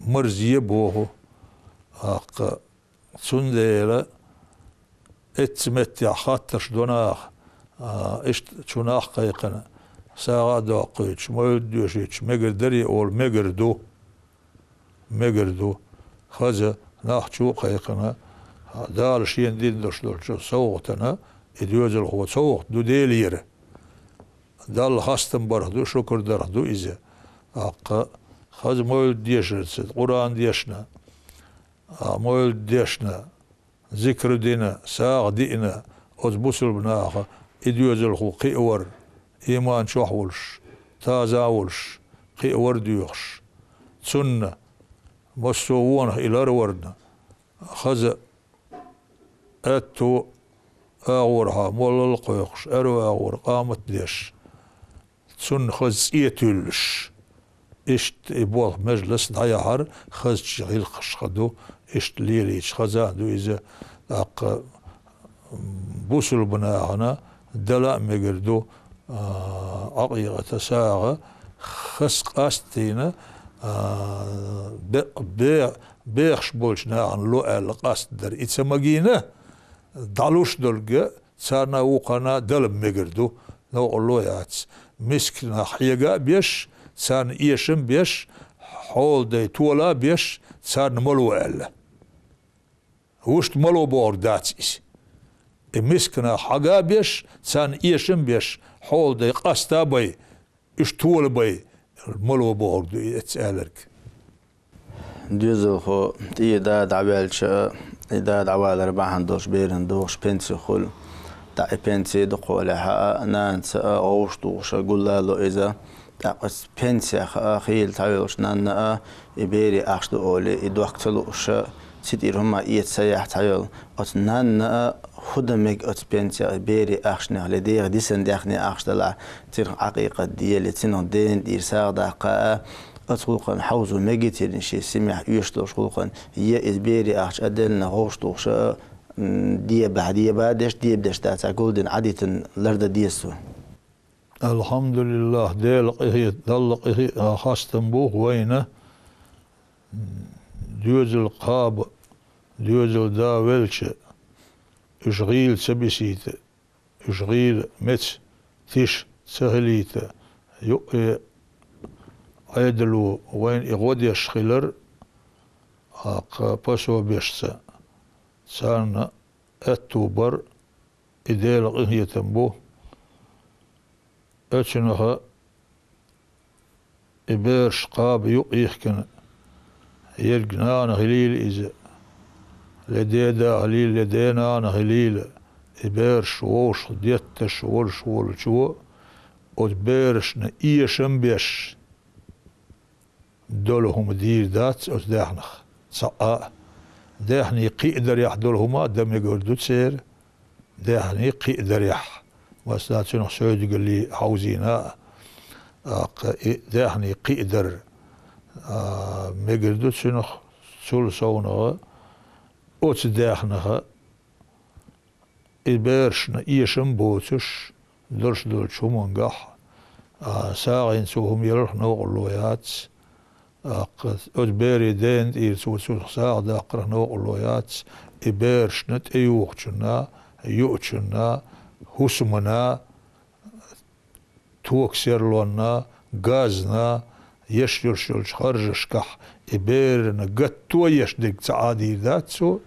مرزي بوهو سنديلا اتسمت يا خاطرش دوناخ اشت شوناخ قيقنا ساعة داقيتش ما يدوشيتش مقدري اول مقردو خزا ناخشو قيقنا دال شين دين درشلوش سوغتنا ادوزل هو سوغت دو ديلير دال خاستن برهدو شكر درهدو إذا خز ما يديشرت قرآن ديشنا ما يديشنا ذكر دينا ساغ دينا أزبوسل بناخا إديوزل خو قيور إيمان شوحولش تازاولش قيور ديوخش سنة مستوون إلى رورنا خز أتو أغورها مول القيقش أرو أغور قامت ديش سن خز إيتولش إشت إبوال مجلس دايحر خز شغيل خشخدو إشت ليليش خزاندو إذا بوسل بناهنا دلاء مقردو عقيقة ساغة خسق أستينا بيخش بولش ناغن لو القاست در إتسمجينا دالوش دلقة سارنا وقنا دلب مقردو نو اللو ياتس مسكنا حيقا بيش سان إيشم بيش حول دي تولا بيش سان ملو ألا وشت ملو بور داتسيس مسكنا حقا بيش سان إيشم بيش حول دي قاستا بي إش تول بي ملو بور دي اتسألك دوزو خو إيدا دعوالش إيدا دعوال ربعهن دوش بيرن دوش بنسي خل دعي بنسي دقولها نانس أوش دوش قول له إذا دعوس بنسي خيل تعيوش نان إبيري أخشدو أولي إدوكتلوش سيدير هما إيت سياح تعيول أتنان خدمك أتبنسي إبيري أخشنا لدير ديسن داخني أخشدلا تير عقيقة ديالي تينو دين دير ساغدا قاء أتخلقن حوزو ميجيتين شي سمح يشتوش خلقن هي إبيري أخش أدلنا غوشتوش دي بعدش دي بدش تاتا قولدن عديتن لرد ديسو الحمد لله ديلق إهي دلق إهي خاستن بوه وينه دوزل قاب دوزل دا ولش اشغيل سبسيت اشغيل مت تيش سهليت يو عيدلو وين يغود يشخيلر باسو بيشسا سان اتوبر إديل إهي تنبو اتشنها إبيرش قاب يحكن يلقنا غليل إذا لدينا غليل لدينا غليل إبرش ووش ديتش ورش ولشو أتبرش نإيشم بيش دولهم دير دات أتداحنخ صقاء داحني قيقدر يحضرهما دم يقردو تسير داحني قيقدر يح واسنات شنو سعود قال لي حوزينا داحني قيقدر مقردو شنو سول صونها أتداحنخ إبرشنا إيشم بوتش درش دول شو منقح ساغين سوهم يلرح نوغلويات أدبيري دين إير سوت ساغ داقرح نوغلويات إبرشنا تأيوغشنا يؤتشنا هسمنا توكسيرلونا غازنا يشيرشلش خرجشكح إبرنا قتو يشدق تعادي ذاتسو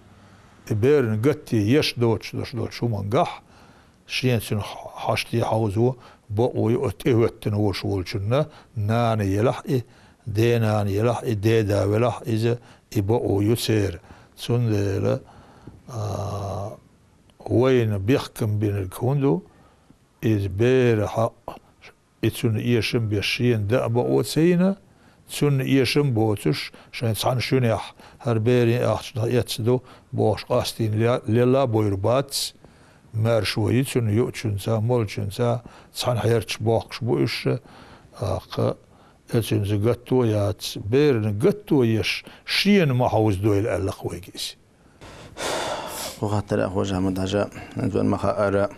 إبرن قتي يش دوتش شو منقح شين سن حشتي حوزو بقو يؤتن وشولشنا ناني يلحقي ديناني يلحقي ديدا ولحقي إذا يبقو يسير سن ديلا وين بيحكم بين الكوندو إذ بير حق إتسن إيشم بيشين دا بقو تسينا سن إيشم بوتش شان تسعن شنيح هربيري أحشنا يتسدو بوش قاستين للا بويرباتس مارشويت سن يؤتشنسا مولشنسا تسعن حيرتش بوخش بوش إتسن زقتو ياتس بيرن قتو يش شين ما حوز دويل ألق ويجيس وغاتر أخو جامد عجا نزول مخا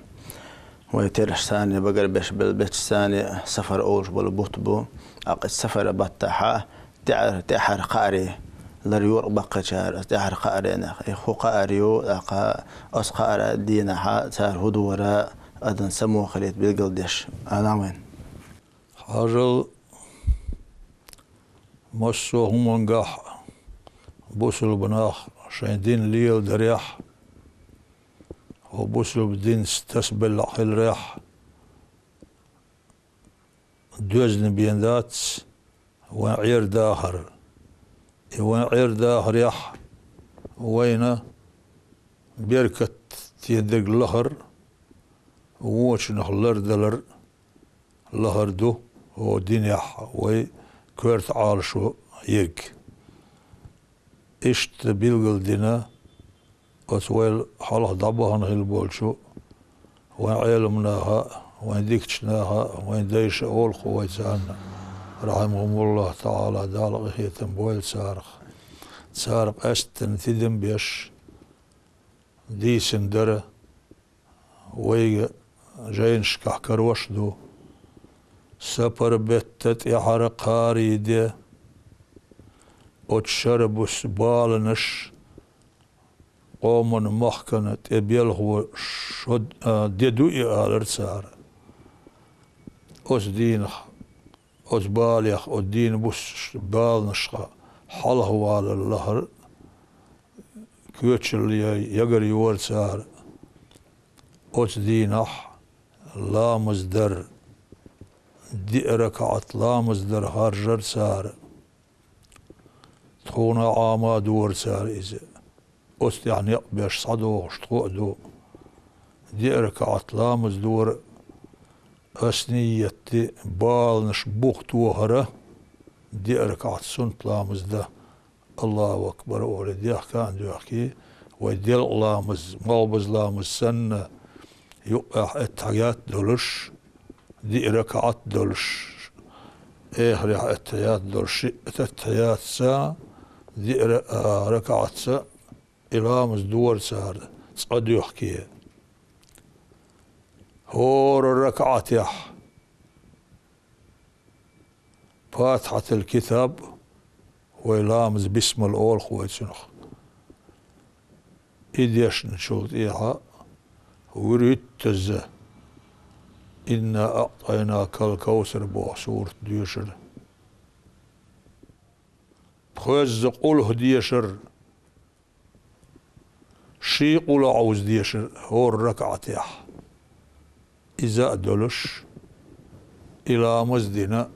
ويترش ثاني بقر بيش بالبيت ثاني سفر أوش بالبوتبو أقد سفر بطحة تحر قاري لريور بقشار تحر قاري إخو قاريو أقا أس قاري دينها تار هدورا أدن سمو خليت بالقلدش أنا وين حاجل مصو هم انقح بوصل بناخ شين دين ليل دريح وبوصل بدين استسبل عقل ريح دوزن بين ذات وعير داخر وعير داخر يح وين بيركت تيدق لهر ووش نخلر دلر لهر دو ودين يح وي كورت عالشو يك اشت بيلقل دينا وتويل حاله ضبهن هالبولشو وين عيلمناها وين ديكتشناها وين ديش أول خويتانا رحمهم الله تعالى دالغ هي تنبويل سارق أستن تدم بيش دي سندرة ويجا جاين شكح كروشدو سفر بتت يحرق هاريدي وتشربو سبالنش قومن محكنة يبيلغو شد ديدو إيالر سار أس دينخ أس باليخ أس دين بس بالنشخ حله على اللهر كوتشل يقري ور سار أس دينح لا مصدر دي ركعت لا مصدر هارجر سار تخونا عاما دور سار إذا أست يعني يقبش صدو شتقعدو دي ركعت لا مصدور أسنية بال نشبوخ توهرة دي ركعت سنت لامز ده الله أكبر ولد يحكي يحكي ويديل لامز مالبز لامز سن يقع التحيات دولش دي ركعت دولش إيه ريح التحيات دولش التحيات سا دي ركعت سا إلامز دور سار صعد يحكي هور الركعات يح فاتحة الكتاب ويلامز باسم الأول خويت سنخ إديش نشوت إيها وريد تزه إنا أعطيناك الكوثر بوحصور ديشر بخوز قوله ديشر شي قول عوز ديشر هو الركعة يح إذا أدلش إلى مزدنا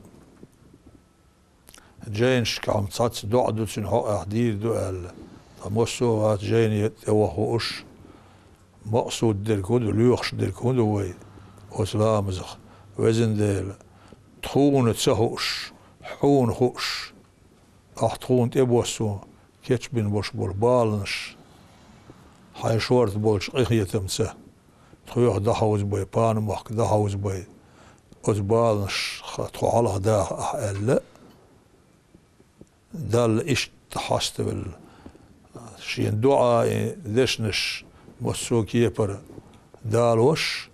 جاين شكام تصات دو عدو سنحو أحدير دو أهل تموسو هات جاين يتوهوش مقصود دركود ليوخش دركود وي وسلامزخ وزن ديل تخون تسهوش حون خوش تخون تبوسو كيتش بين بوش بول بالنش حي شورت بولش قيخية تمسه تخيوخ دحوز بوي بانمخ دحوز بوي بالنش تخو على دا أحقل دال إيش تحست بال شين دعاء دشنش مسوك يبر دالوش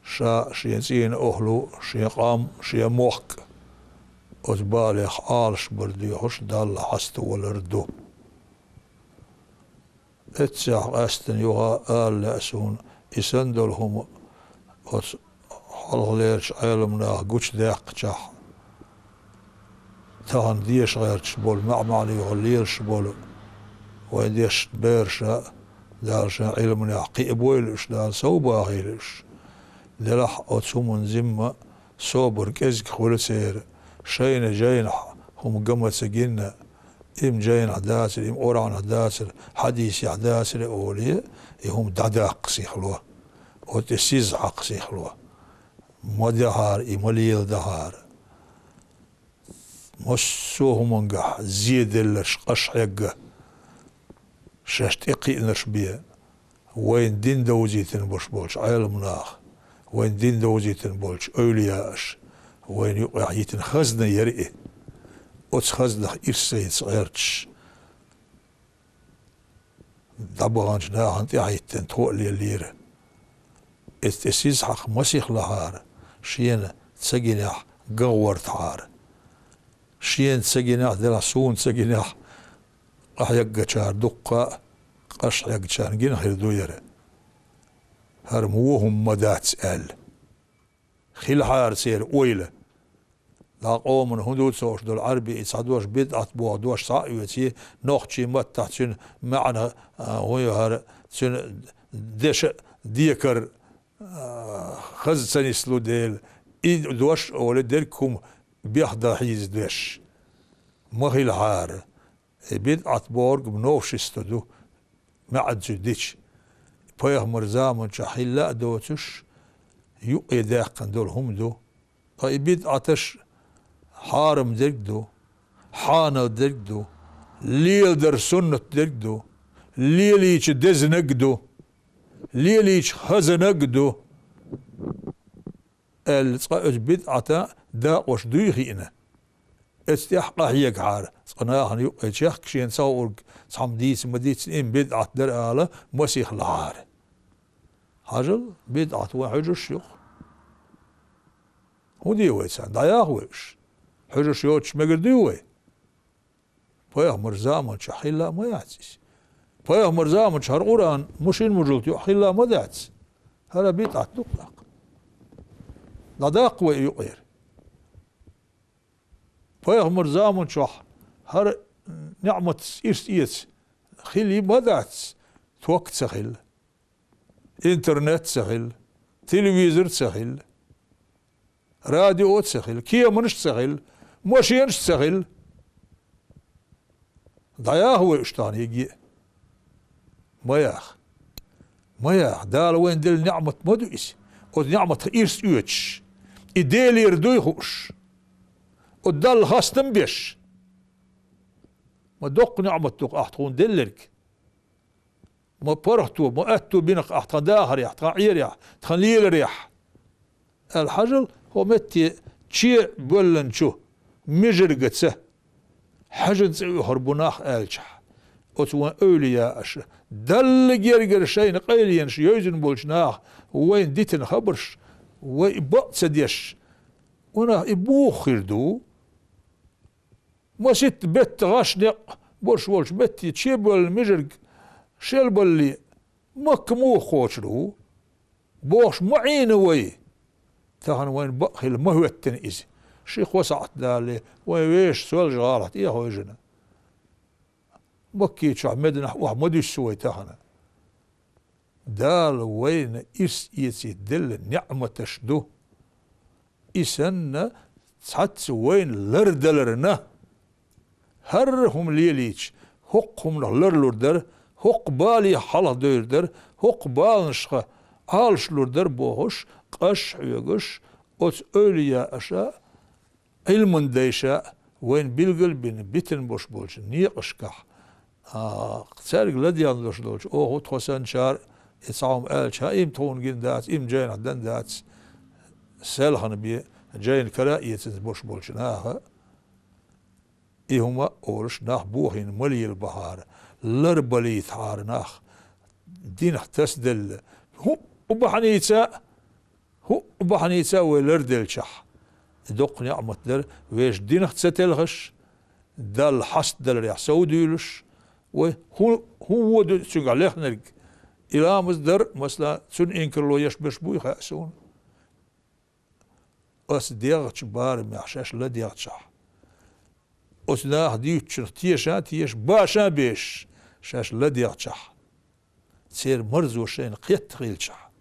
شا شين زين أهلو شين قام شين موك أتباليخ آلش برديوش دال حست والردو اتساح أستن يوها آل لأسون إسندلهم حلغليرش علمنا قوش داق جاح تهان ديش غيرش بول معمالي وغليرش بول وين ديش بيرشا دالش علمنا قيبويلش دال صوبا غيرش دلح أتسومن زمة صوبر كزك خلسير شين جينح هم قمت سجينا إم جين حداسر إم أوران حداسر حديث حداسر أولي هم داداق سيخلوه وتسيز حق سيخلوه مدهار إماليل دهار مسوه منقح زيد اللش قشحيق شاشت إقينش بيه وين دين دوزيتن بولش عالم ناخ وين دين دوزيتن بولش أولياش وين يقع يتن خزنة يرئي أتس خزنة إرسي صغيرتش دبغانش ناخن تيحيتن تولي الليرة استسيز حق مسيخ لهار شين تسجنح قورت هار شين تسجنح دلسون تسجنح راح يقشار دقة قش يقشار جنح يردويره هرموهم مدات سأل خيل حار سير ويله لا قوم من هندوت سوش دول عربي يصعدوش بدعة بوعدوش صعيوتي نوخشي متحتشن معنا هو هر سن دش ديكر خز سني سلو ديل إيد دوش أولد ديركم بيحضر حيز دش مخيل حار بدعة بورج بنوش استدو معد جديش بيغ مرزامن شحيلا دوتش يقيداقن دول هم دو بدعتش حارم درقدو حانو درقدو ليل در سنة درقدو ليليش دزنقدو ليليش خزنقدو بدعة دا وش دويخينا استيحقه يقعار صناعن يقشيخ كشين صورق صمديس مديس إن بدعة در آله مسيخ لعار حاجل بدعة وحجر الشيوخ ودي ويسان داياغ ويش حجر شيوتش مقرديوه بيغ مرزامن شحيلا ما يعتس بيغ مرزامن شهر قرآن مشين مجلت يحيلا ما دعتس هذا بدعة تطلق لداق ويقير بيغ مرزامن شح هر نعمة إيس خيلي ما دعتس توقت سخيل انترنت سخيل تلفزيون سخيل راديو سخيل كيا منش سخيل ماشينش سخيل ضياه هو اشتان يجي ما ياخ دال وين دل نعمة مدويس او نعمة إيرس يوتش إديل يردوي خوش ودال خاستم بيش ما دوق نعمة دوق احتقون دلرك ما برهتو ما اتو بينك احتقان داهر يح تقان عير يح تقان ليل ريح الحجل هو متي تشي بولن شو مجر قتسه حجن سوي هربناخ الشح أتوان أولياء أش دل جرجر شيء قيلين شي يوزن بولشناخ وين ديتن خبرش ويبقى ديش وانا يبوخ يردو ما ست بيت غاشنق بولش بيت تشي بول مجر شيل بولي مكمو خوشرو بوش معين وي تهان وين بقي ما هو التنئيز شيخ وسعت دالي ويش سوال جغالت إيه هو يجنا بكي شو عمدنا وحمد يسوي تهنا دال وين يسي دل نعمة تشدو إسنا تحت وين لردلرنا هرهم ليليش حقهم لرلردر هق بالي حلا ديردر هق بالنشخ عالشلوردر بوهش قش يقش أوت أولياء أشاء علم ديشا وين بيلقل بين بيتن بوش بولش نيقشكح سارق لدي عندوش دولش هو تخسن شار يصعم آلش إم تون جين دات إم جين عدن دات سالخن بي جين كرائية بوش بولش ناها إهما أولش ناخ بوخين ملي البحار لربلي ثار ناخ دين تسدل هو وبحنيتا ولردل شح دق نعمة در ويش دين تستلغش دال حس دل ريح سوديلش وهو دو سنق عليك نرق إلى مصدر مثلا سن إنكرلو يشبش بوي خاسون أس ديغتش بار محشاش لا ديغتشح أس ناخ ديوتش تيش باشا بيش شاش لا ديغتشح تسير مرزو شين قيت غيلشح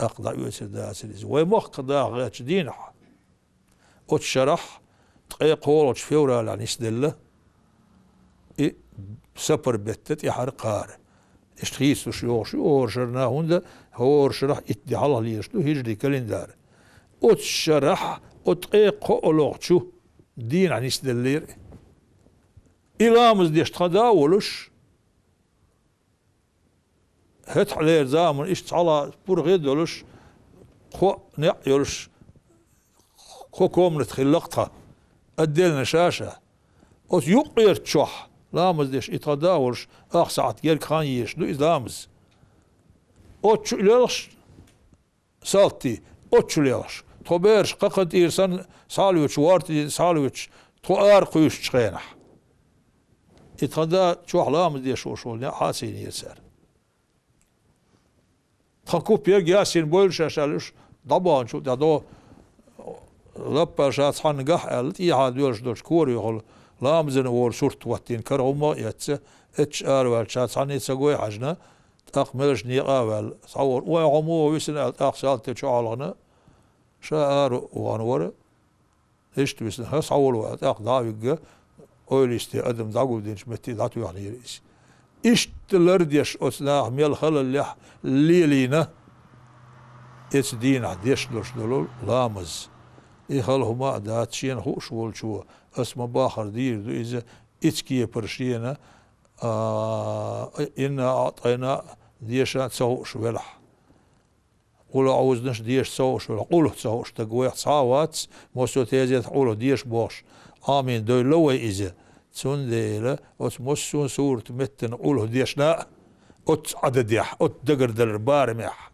أقضى يوسر داسريز ويمخ قضى غيتش دينح وتشرح تقيق هولوش فيورا لعنيش دلة إي سبر بتت يحرقار اشتخيصو شو شرنا هوندا هو شرح اتدي الله ليشتو هجري كالندار وتشرح وتقيق هولوشو دين عنيش دلير إلامز ديش تخداولش هت عليه زامن إيش على برغيدولش خو نعيولش خو كومنت خلقتها أدلنا شاشة أوت يقير تشوح لامز ديش يتداولش ساعة جيل خان يشدو إزامز أوت شو ليلش سالتي أوت شو ليلش توبيرش قاقد إيرسان سالويتش وارتي سالويتش تو أرقيوش تشخينح يتدا تشوح لامز ديش وشول حاسين يسار تخكو بير ياسين بولش شالش طبعا شو دادو لبا شات حن قحل إيهاد يولش دوش كوري يقول لامزن وور صورت واتين كرهما يتس اتش ار وال شات حن يتسقوي حجنا تقملش نيقا وال صور ويعمو ويسن اقسال تشعالغنا شار وانور ايش تويسن هس صور وات اق داويق اويليستي ادم داغو دينش متي داتو يعني يريس ايش تلرديش اسنا ميل خل ليلينا اتس دين عديش دوش دولول لامز إخالهما دات شين خوش والشوا اسم باخر دير دو إذا إتكي برشينا إنا أعطينا ديشان تسوش ولح قولوا عوزناش ديش تسوش ولح قولوا تسوش تقويح صاوات موسو تيزيت قولوا ديش بوش آمين دوي لوي إذا تسون ديلا أت موسون سورة متن قولوا ديشنا أت عدديح أت دقر دل بارمح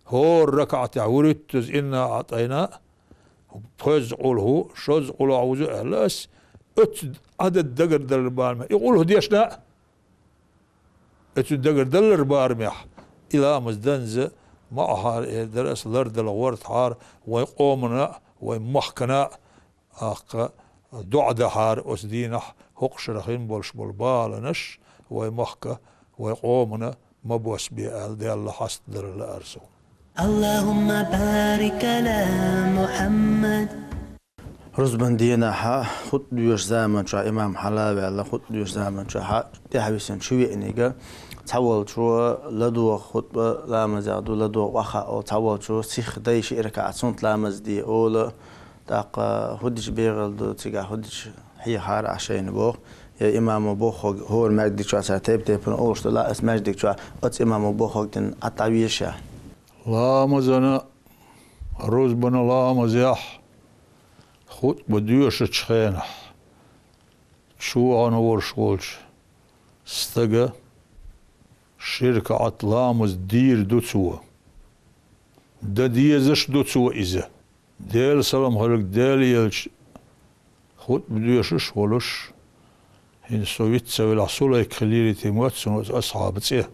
هو الركعة عورتز إنا أعطينا فوز قوله شوز قوله عوزو أهلاس عدد دقر دل بارمح يقوله ديشنا دقر دل بارمح إلى مزدنز معها درس لرد الورد حار ويقومنا ويمحكنا دعد حار أسدينح هقشرخين بولش بالبالنش ويمحكا ويقومنا مبوس بيال دي الله حسد در الأرسو اللهم بارك على محمد رزبن دينا حا خد ديوش زمن شو إمام حلاوي الله خد ديوش زمن شو حا تحبسن شوي إنيجا تحول شو لدو خطبة لامز يعدو لدو وخا أو تحول شو سيخ دايش إركع صنت لامز دي أول تاق هدش بيغل دو تيجا هدش هي حار عشان بوخ يا إمام بوخ هو المجد شو عسى تيبن أولش لا اسم مجد شو أت إمام بوخ دين أتعويشة لامزنا رزبنا لامز يح خطبة ديوش تشخينح شو أنا ورشولش استجا شركة عطلامز دير دوتسوا دا ديزش دوتسوا إذا ديل سلام هلك ديل يلش خود بديوشش ولش هين سويت سوي العصولة يكليري تيموت سنوات أصحاب تسيه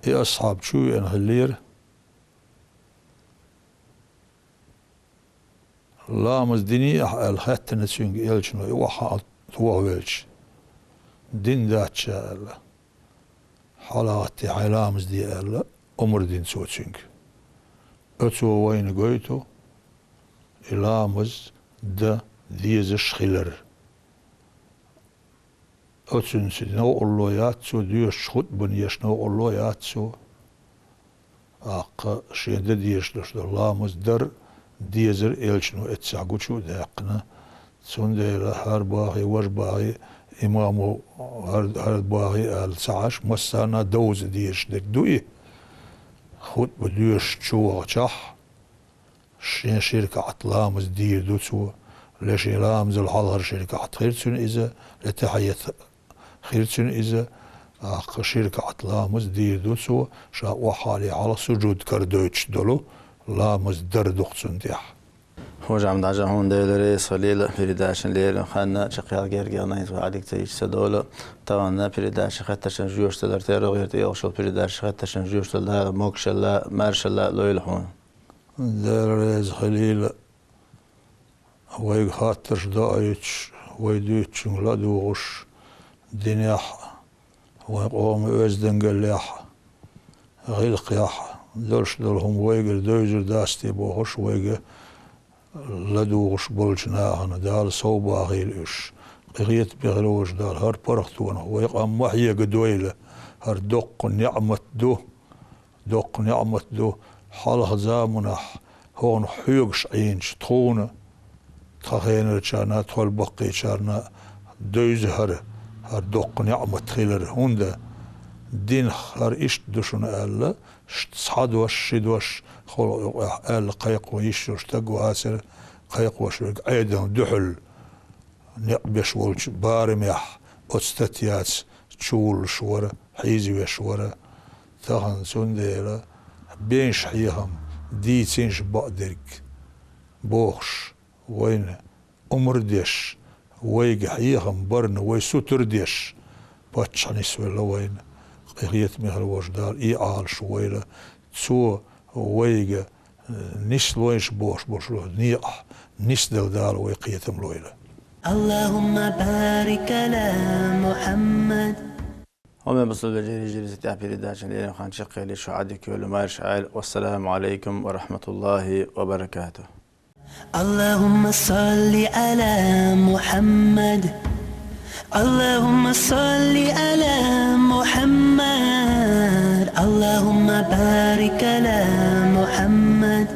إيه أصحاب شو ينهلير لامز ديني الخات نتسونج يلشنو يوحى توهويلش دين داتشا الله حالاتي علامز دي الله أمر دين سوتسونج أتسو وين قويتو إلامز دا ديزش خلر أتسن سنو الله ياتسو ديش خد بنيشنو الله ياتسو أق شيء ديش لش الله مصدر ديزر إلشنو اتسعقوشو داقنا سون ديلا هر باغي وش باغي إمامو هر باغي السعاش مسانا دوز ديش دك دوي خد بديش تشو غشح شين شركة عطلامز دير دوتسو ليش رامز الحضر شركة عطخيرتسون إذا لتحية خيرتسون إذا شركة عطلامز دير دوتسو شا وحالي على سجود كردويتش دولو لامز دردوخسون ديح Hocam da hon devleri salil piridashin lerin xanna çaqyal gergyanayız adik teyiş sedolu tavanna piridashi xattaşan juyuştalar terör yerdi yoxşul piridashi xattaşan juyuştalar mokşalla marşalla loylhun درز خليل ويق خاطر دايتش ويدوتش لدوغش دنيح ويقوم أزدن قليح غيلق يح دولش دولهم ويق دوزر داستي بوغش ويق لدوغش بولجناهن دال صوبا غيلش قغيت بغلوش دال هر برختونه ويقام وحي قدويله هر دق نعمت دو حاله زامنح هون حيوغش عينش تخونه تخينر شارنا تول بقي شارنا دوزهر هر دق نعمت خيلر هوندا دين هر إشت دوشون ألا صحدوش شدوش خول ألا قيق ويشوش تقو آسر قيق وشوك أيضا دحل نقبش ولش بارميح أستتياس تشول شورا حيزي وشورا تخن سنديلا بينش حيهم دي تسينش بقدرك بوخش وين أمردش ويق حيهم برن ويسوتردش باتشانيس ولا وين قيت مهر وجدال إيعال شويلة تسو ويق نش لويش بوش نيح نش دال ويقيتم لويلة اللهم بارك على محمد ومن بصل بجري جري ستة بيرداشن لين خان شقيلي شو عدك يقول مارش عائل والسلام عليكم ورحمة الله وبركاته اللهم صل على محمد اللهم صل على محمد اللهم بارك على محمد